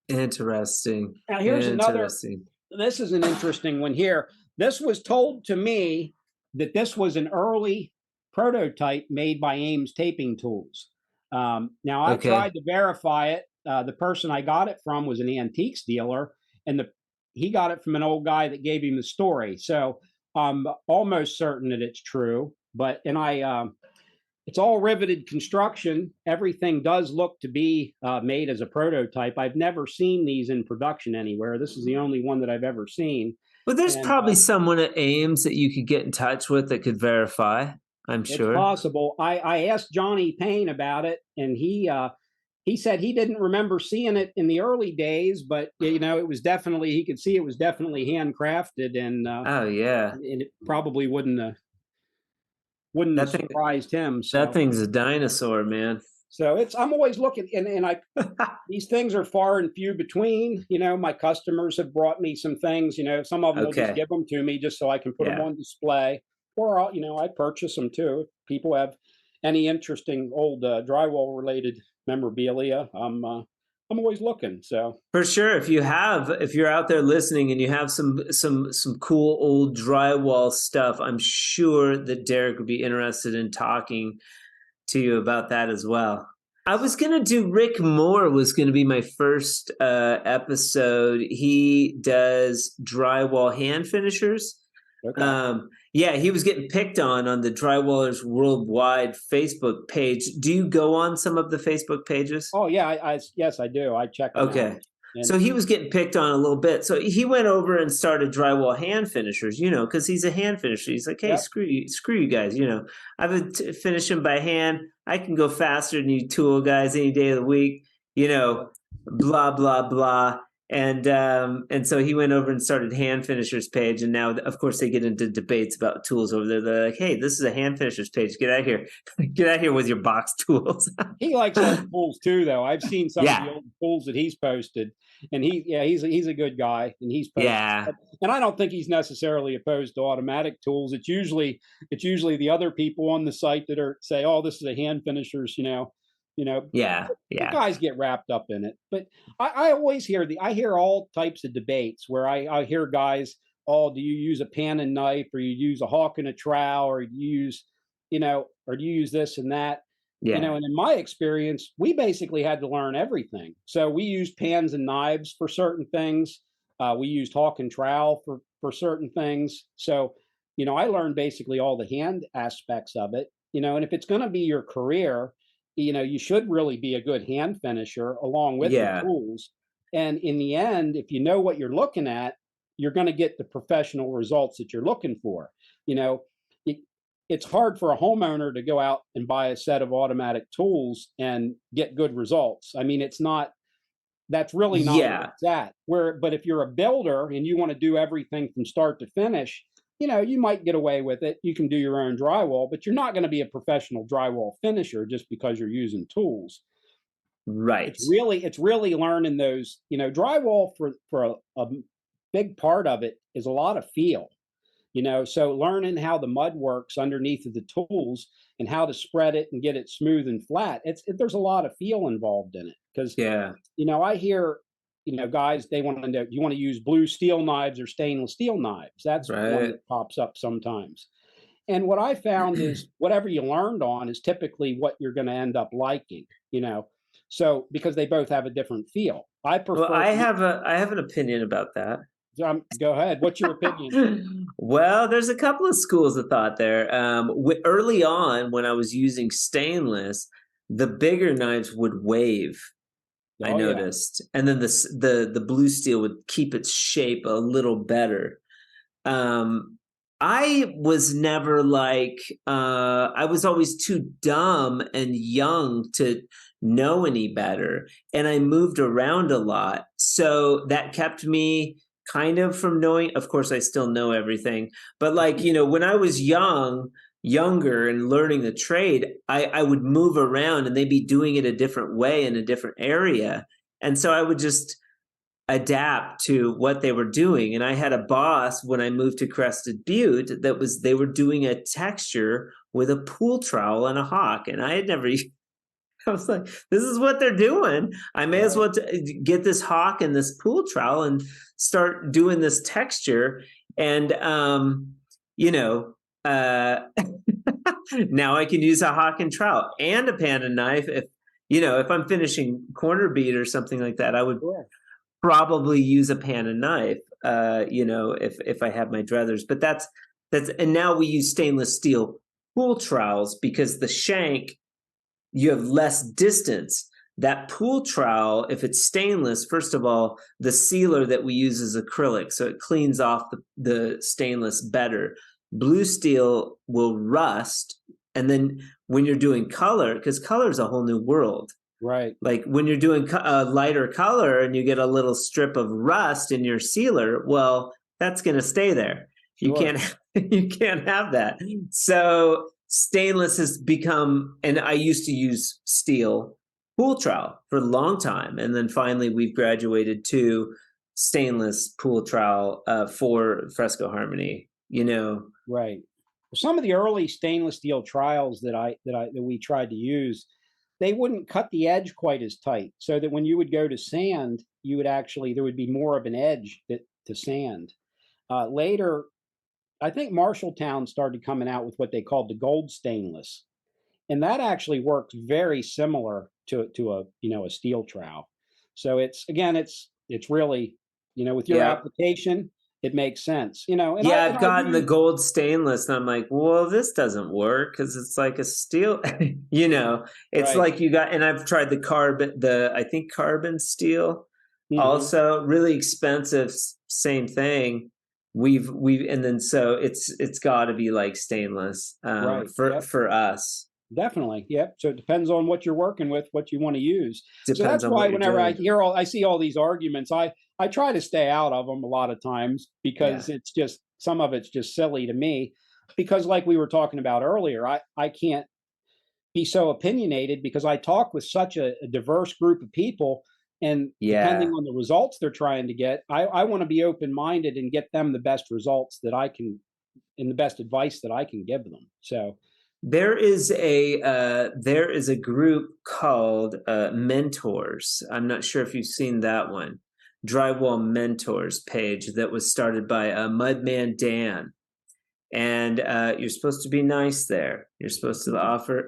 Interesting. Now here's another. Interesting. This is an interesting one here. This was told to me that this was an early prototype made by Ames Taping Tools. Now I Okay. tried to verify it. The person I got it from was an antiques dealer, and he got it from an old guy that gave him the story. So I'm almost certain that it's true. But it's all riveted construction. Everything does look to be made as a prototype. I've never seen these in production anywhere. This is the only one that I've ever seen. Well, there's probably someone at Ames that you could get in touch with that could verify. I'm sure. It's possible. I asked Johnny Payne about it, and he said he didn't remember seeing it in the early days, but it was definitely, he could see it was definitely handcrafted, and oh yeah, and it probably wouldn't have surprised him. So. That thing's a dinosaur, man. So I'm always looking, and I these things are far and few between. My customers have brought me some things. Some of them will just give them to me just so I can put them on display, or I purchase them too. If people have any interesting old drywall related memorabilia, I'm always looking. So for sure, if you're out there listening and you have some cool old drywall stuff, I'm sure that Derrick would be interested in talking to you about that as well. I was gonna do Rick Moore was gonna be my first episode. He does drywall hand finishers. Okay. Yeah, he was getting picked on the Drywallers Worldwide Facebook page. Do you go on some of the Facebook pages? Oh yeah, yes I do. I check them out. So he was getting picked on a little bit. So he went over and started drywall hand finishers, because he's a hand finisher. He's like, hey, screw you guys. I would finish them by hand. I can go faster than you tool guys any day of the week, blah, blah, blah. And so he went over and started hand finishers page. And now, of course, they get into debates about tools over there. They're like, hey, this is a hand finishers page. Get out of here. Get out of here with your box tools. He likes old tools too, though. I've seen some of the old tools that he's posted. And he's a good guy, and he's posted. And I don't think he's necessarily opposed to automatic tools. It's usually the other people on the site that say, oh, this is a hand finishers, guys get wrapped up in it. But I always hear all types of debates where I hear guys, oh, do you use a pan and knife, or you use a hawk and a trowel, or do you use this and that? And in my experience, we basically had to learn everything. So we used pans and knives for certain things. We used hawk and trowel for certain things. So, I learned basically all the hand aspects of it, and if it's going to be your career, you should really be a good hand finisher along with the tools. And in the end, if you know what you're looking at, you're going to get the professional results that you're looking for. It's hard for a homeowner to go out and buy a set of automatic tools and get good results. I mean, that's really not where it's at. But if you're a builder and you want to do everything from start to finish, you might get away with it. You can do your own drywall, but you're not going to be a professional drywall finisher just because you're using tools. Right. It's really learning those, drywall for a big part of it is a lot of feel. So learning how the mud works underneath of the tools and how to spread it and get it smooth and flat. There's a lot of feel involved in it because, I hear, guys, they want to know, do you want to use blue steel knives or stainless steel knives? That's one that pops up sometimes. And what I found is whatever you learned on is typically what you're going to end up liking, so because they both have a different feel. I prefer. Well, I have an opinion about that. Go ahead. What's your opinion? Well, there's a couple of schools of thought there. Early on, when I was using stainless, the bigger knives would wave. I noticed, and then the blue steel would keep its shape a little better. I was never like I was always too dumb and young to know any better, and I moved around a lot, so that kept me kind of from knowing. Of course, I still know everything, but when I was young, younger and learning the trade, I would move around and they'd be doing it a different way in a different area. And so I would just adapt to what they were doing. And I had a boss when I moved to Crested Butte they were doing a texture with a pool trowel and a hawk. And I had never, I was like, this is what they're doing. I may as well get this hawk and this pool trowel and start doing this texture. And, now I can use a hawk and trout and a pan and knife. If I'm finishing corner bead or something like that, I would probably use a pan and knife, if I have my druthers. But that's, and now we use stainless steel pool trowels because the shank, you have less distance. That pool trowel, if it's stainless, first of all, the sealer that we use is acrylic, so it cleans off the stainless better. Blue steel will rust. And then when you're doing color, because color is a whole new world. Right. Like when you're doing a lighter color and you get a little strip of rust in your sealer, well, that's going to stay there. Sure. You can't have that. So stainless has become, and I used to use steel pool trowel for a long time. And then finally we've graduated to stainless pool trowel for Fresco Harmony, Right. Some of the early stainless steel trowels that we tried to use, they wouldn't cut the edge quite as tight, so that when you would go to sand, there would be more of an edge to sand. Later, I think Marshalltown started coming out with what they called the gold stainless, and that actually works very similar to a steel trowel. So it's really, with your application, it makes sense, And I've gotten the gold stainless, and I'm like, well, this doesn't work because it's like a steel. It's right. Like and I've tried the carbon steel, also really expensive. Same thing. And then so it's got to be like stainless for us. Definitely. Yep. So it depends on what you're working with, what you want to use. So that's why whenever I see all these arguments, I try to stay out of them a lot of times because it's just, some of it's just silly to me, because like we were talking about earlier, I can't be so opinionated because I talk with such a diverse group of people, and depending on the results they're trying to get, I want to be open-minded and get them the best results that I can and the best advice that I can give them. So there is a group called Mentors. I'm not sure if you've seen that one. Drywall Mentors page that was started by Mudman Dan. And you're supposed to be nice there. You're supposed to offer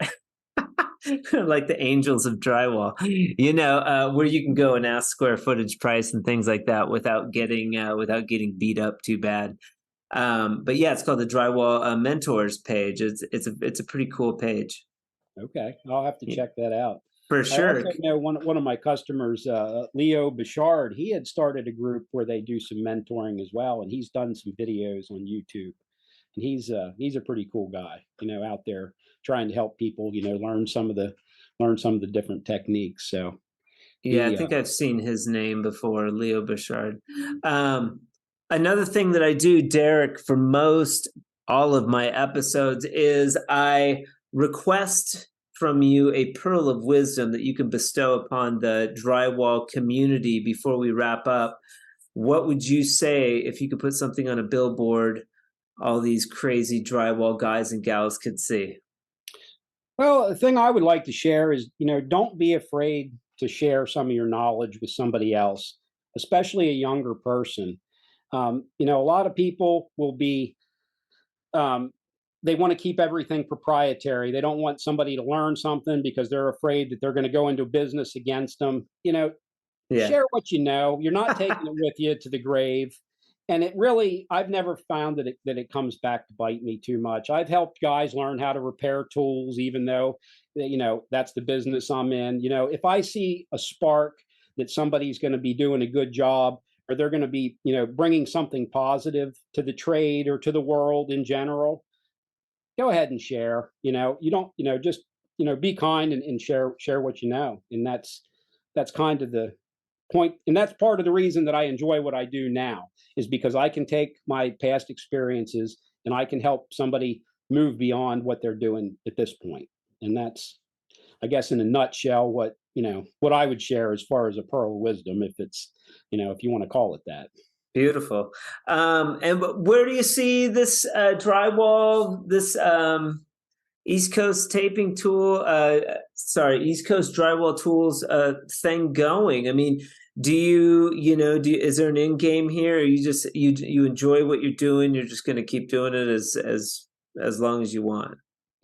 like the angels of drywall, where you can go and ask square footage price and things like that without getting beat up too bad. But it's called the Drywall Mentors page. It's a pretty cool page. Okay, I'll have to check that out. For sure. I also know one of my customers, Leo Bouchard, he had started a group where they do some mentoring as well, and he's done some videos on YouTube. And he's a pretty cool guy, out there trying to help people, learn some of the different techniques. So I think I've seen his name before, Leo Bouchard. Another thing that I do, Derrick, for all of my episodes is I request from you a pearl of wisdom that you can bestow upon the drywall community before we wrap up. What would you say if you could put something on a billboard all these crazy drywall guys and gals could see? Well, the thing I would like to share is, don't be afraid to share some of your knowledge with somebody else, especially a younger person. A lot of people will be, they want to keep everything proprietary. They don't want somebody to learn something because they're afraid that they're going to go into business against them. Share what you know. You're not taking it with you to the grave. And I've never found that it comes back to bite me too much. I've helped guys learn how to repair tools, even though, that's the business I'm in. If I see a spark that somebody's going to be doing a good job, or they're going to be, bringing something positive to the trade or to the world in general, go ahead and share. You don't, just, be kind and share what you know. And that's kind of the point. And that's part of the reason that I enjoy what I do now, is because I can take my past experiences and I can help somebody move beyond what they're doing at this point. And that's, I guess, in a nutshell, what I would share as far as a pearl of wisdom, if it's, if you want to call it that. Beautiful. And where do you see this drywall, this East Coast taping tool, East Coast Drywall Tools thing going? I mean, is there an end game here? Or you just you enjoy what you're doing? You're just going to keep doing it as long as you want.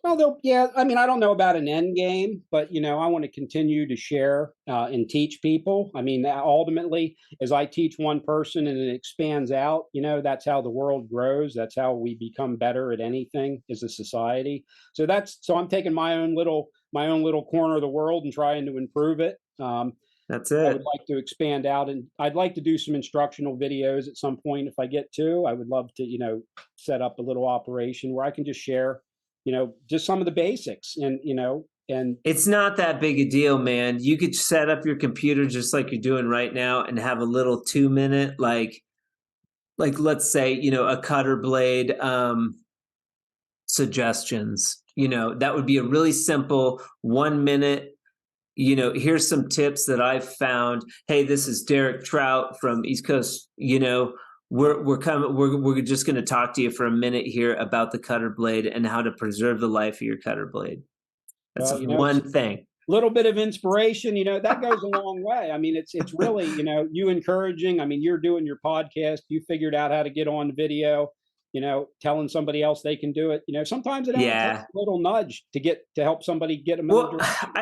Well, I mean, I don't know about an end game, but I want to continue to share and teach people. I mean, ultimately, as I teach one person and it expands out, that's how the world grows. That's how we become better at anything as a society. So I'm taking my own little corner of the world and trying to improve it. That's it. I would like to expand out, and I'd like to do some instructional videos at some point if I get to. I would love to, set up a little operation where I can just share, just some of the basics, and it's not that big a deal, man. You could set up your computer just like you're doing right now and have a little 2-minute, like let's say, a cutter blade, suggestions, that would be a really simple 1 minute, here's some tips that I've found. Hey, this is Derrick Trout from East Coast, we're just going to talk to you for a minute here about the cutter blade and how to preserve the life of your cutter blade. That's one thing. Little bit of inspiration, that goes a long way. I mean, it's really, you encouraging. I mean, you're doing your podcast. You figured out how to get on video, telling somebody else they can do it. Sometimes it only takes a little nudge to help somebody get them. Well,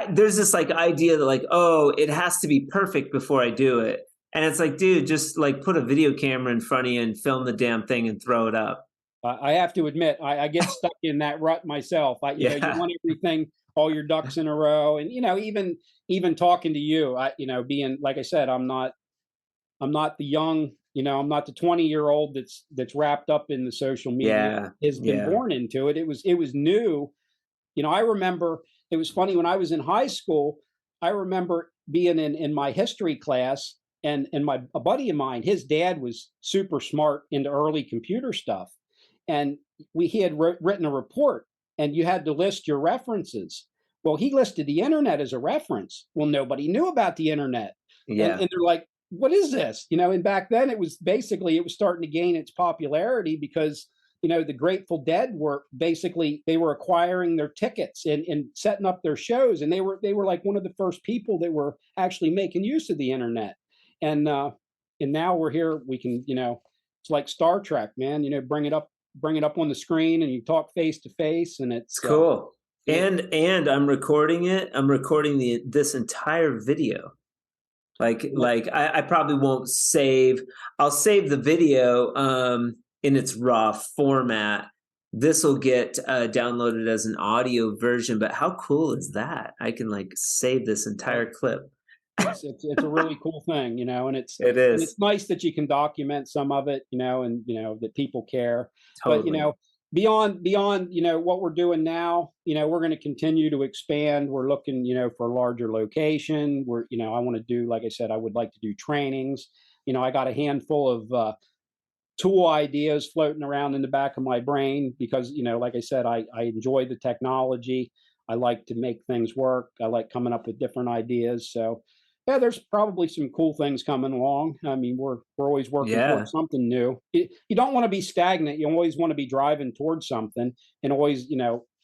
there's this idea that it has to be perfect before I do it. And it's like, dude, just put a video camera in front of you and film the damn thing and throw it up. I have to admit, I get stuck in that rut myself. You want everything, all your ducks in a row. And, even talking to you, being, like I said, I'm not the young, I'm not the 20-year-old that's wrapped up in the social media, has been born into it. It was new. I remember, it was funny when I was in high school, I remember being in my history class, and a buddy of mine, his dad was super smart into early computer stuff. And he had written a report, and you had to list your references. Well, he listed the internet as a reference. Well, nobody knew about the internet. Yeah. And they're like, what is this? And back then it was starting to gain its popularity because, the Grateful Dead they were acquiring their tickets and setting up their shows. And they were like one of the first people that were actually making use of the internet. And now we're here. We can, it's like Star Trek, man. Bring it up on the screen, and you talk face to face, and it's cool. And I'm recording it. I'm recording this entire video. I probably won't save. I'll save the video in its raw format. This will get downloaded as an audio version. But how cool is that? I can save this entire clip. It's a really cool thing, and it is. And it's nice that you can document some of it, and that people care. Totally. But beyond what we're doing now, we're going to continue to expand. We're looking, for a larger location. I want to do, like I said, I would like to do trainings. I got a handful of tool ideas floating around in the back of my brain because, like I said, I enjoy the technology. I like to make things work. I like coming up with different ideas. So yeah, there's probably some cool things coming along. I mean, we're always working towards something new. You don't want to be stagnant. You always want to be driving towards something, and always,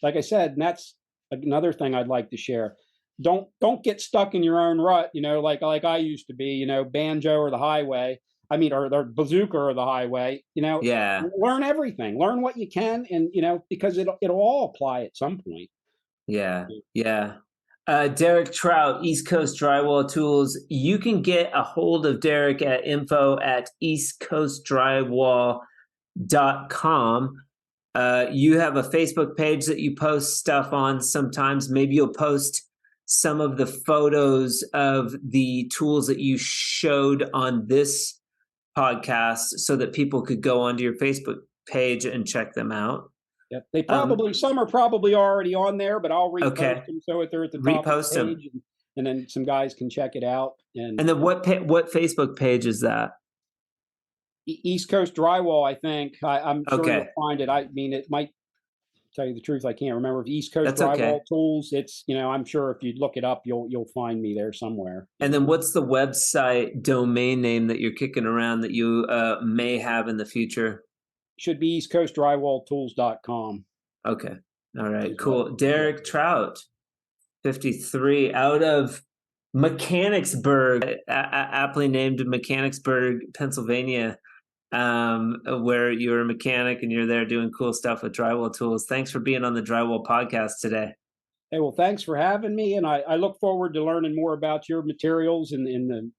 like I said, and that's another thing I'd like to share. Don't get stuck in your own rut. Like I used to be. Banjo or the highway. I mean, or bazooka or the highway. Learn everything. Learn what you can, and because it'll all apply at some point. Yeah. Derrick Trout, East Coast Drywall Tools. You can get a hold of Derrick at info@eastcoastdrywall.com. You have a Facebook page that you post stuff on sometimes. Maybe you'll post some of the photos of the tools that you showed on this podcast so that people could go onto your Facebook page and check them out. Yep. They some are probably already on there, but I'll repost them so they're at the top of the page, and then some guys can check it out. And then what Facebook page is that? East Coast Drywall, I think. I'm sure you'll find it. I mean, it might tell you the truth, I can't remember. East Coast Drywall Tools. It's, I'm sure if you look it up, you'll find me there somewhere. And then what's the website domain name that you're kicking around that you may have in the future? Should be eastcoastdrywalltools.com. Okay. All right, cool. Derrick Trout, 53, out of Mechanicsburg, aptly named Mechanicsburg, Pennsylvania, where you're a mechanic and you're there doing cool stuff with drywall tools. Thanks for being on the Drywall Podcast today. Hey, well, thanks for having me, and I look forward to learning more about your materials in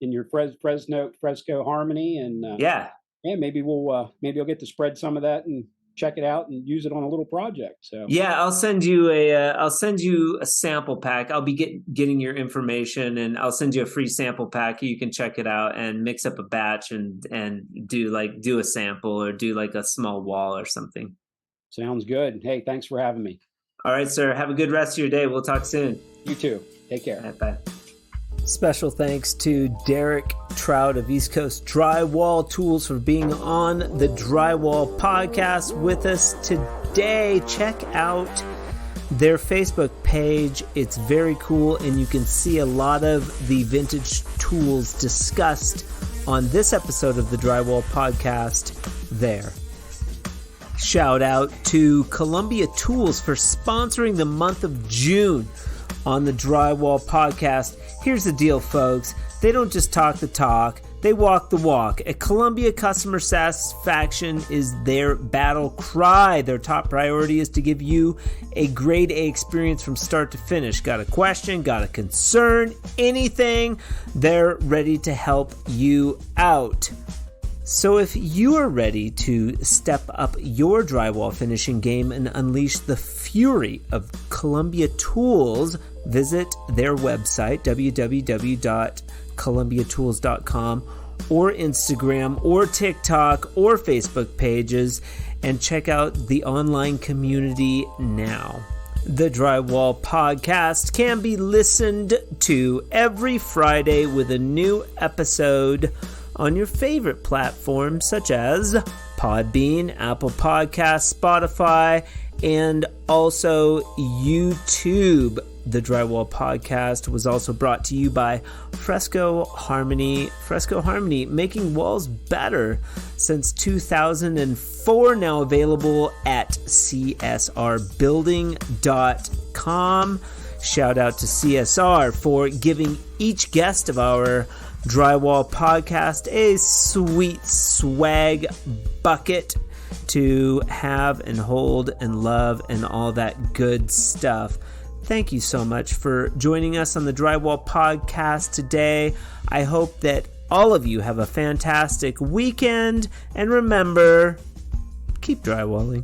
your Fresco Harmony, and maybe I'll get to spread some of that and check it out and use it on a little project. So I'll send you a sample pack. I'll be getting your information, and I'll send you a free sample pack. You can check it out and mix up a batch and do a sample or do like a small wall or something. Sounds good. Hey, thanks for having me. All right, sir. Have a good rest of your day. We'll talk soon. You too. Take care. All right, bye. Special thanks to Derrick Trout of East Coast Drywall Tools for being on the Drywall Podcast with us today. Check out their Facebook page. It's very cool, and you can see a lot of the vintage tools discussed on this episode of the Drywall Podcast there. Shout out to Columbia Tools for sponsoring the month of June on the Drywall Podcast. Here's the deal, folks. They don't just talk the talk, they walk the walk. At Columbia, customer satisfaction is their battle cry. Their top priority is to give you a grade A experience from start to finish. Got a question, got a concern, anything, they're ready to help you out. So if you are ready to step up your drywall finishing game and unleash the fury of Columbia Tools, visit their website, www.columbiatools.com, or Instagram, or TikTok, or Facebook pages, and check out the online community now. The Drywall Podcast can be listened to every Friday with a new episode on your favorite platforms such as Podbean, Apple Podcasts, Spotify, and also YouTube. The Drywall Podcast was also brought to you by Fresco Harmony. Fresco Harmony, making walls better since 2004, now available at csrbuilding.com. Shout out to CSR for giving each guest of our Drywall Podcast a sweet swag bucket to have and hold and love and all that good stuff. Thank you so much for joining us on the Drywall Podcast today. I hope that all of you have a fantastic weekend, and remember, keep drywalling.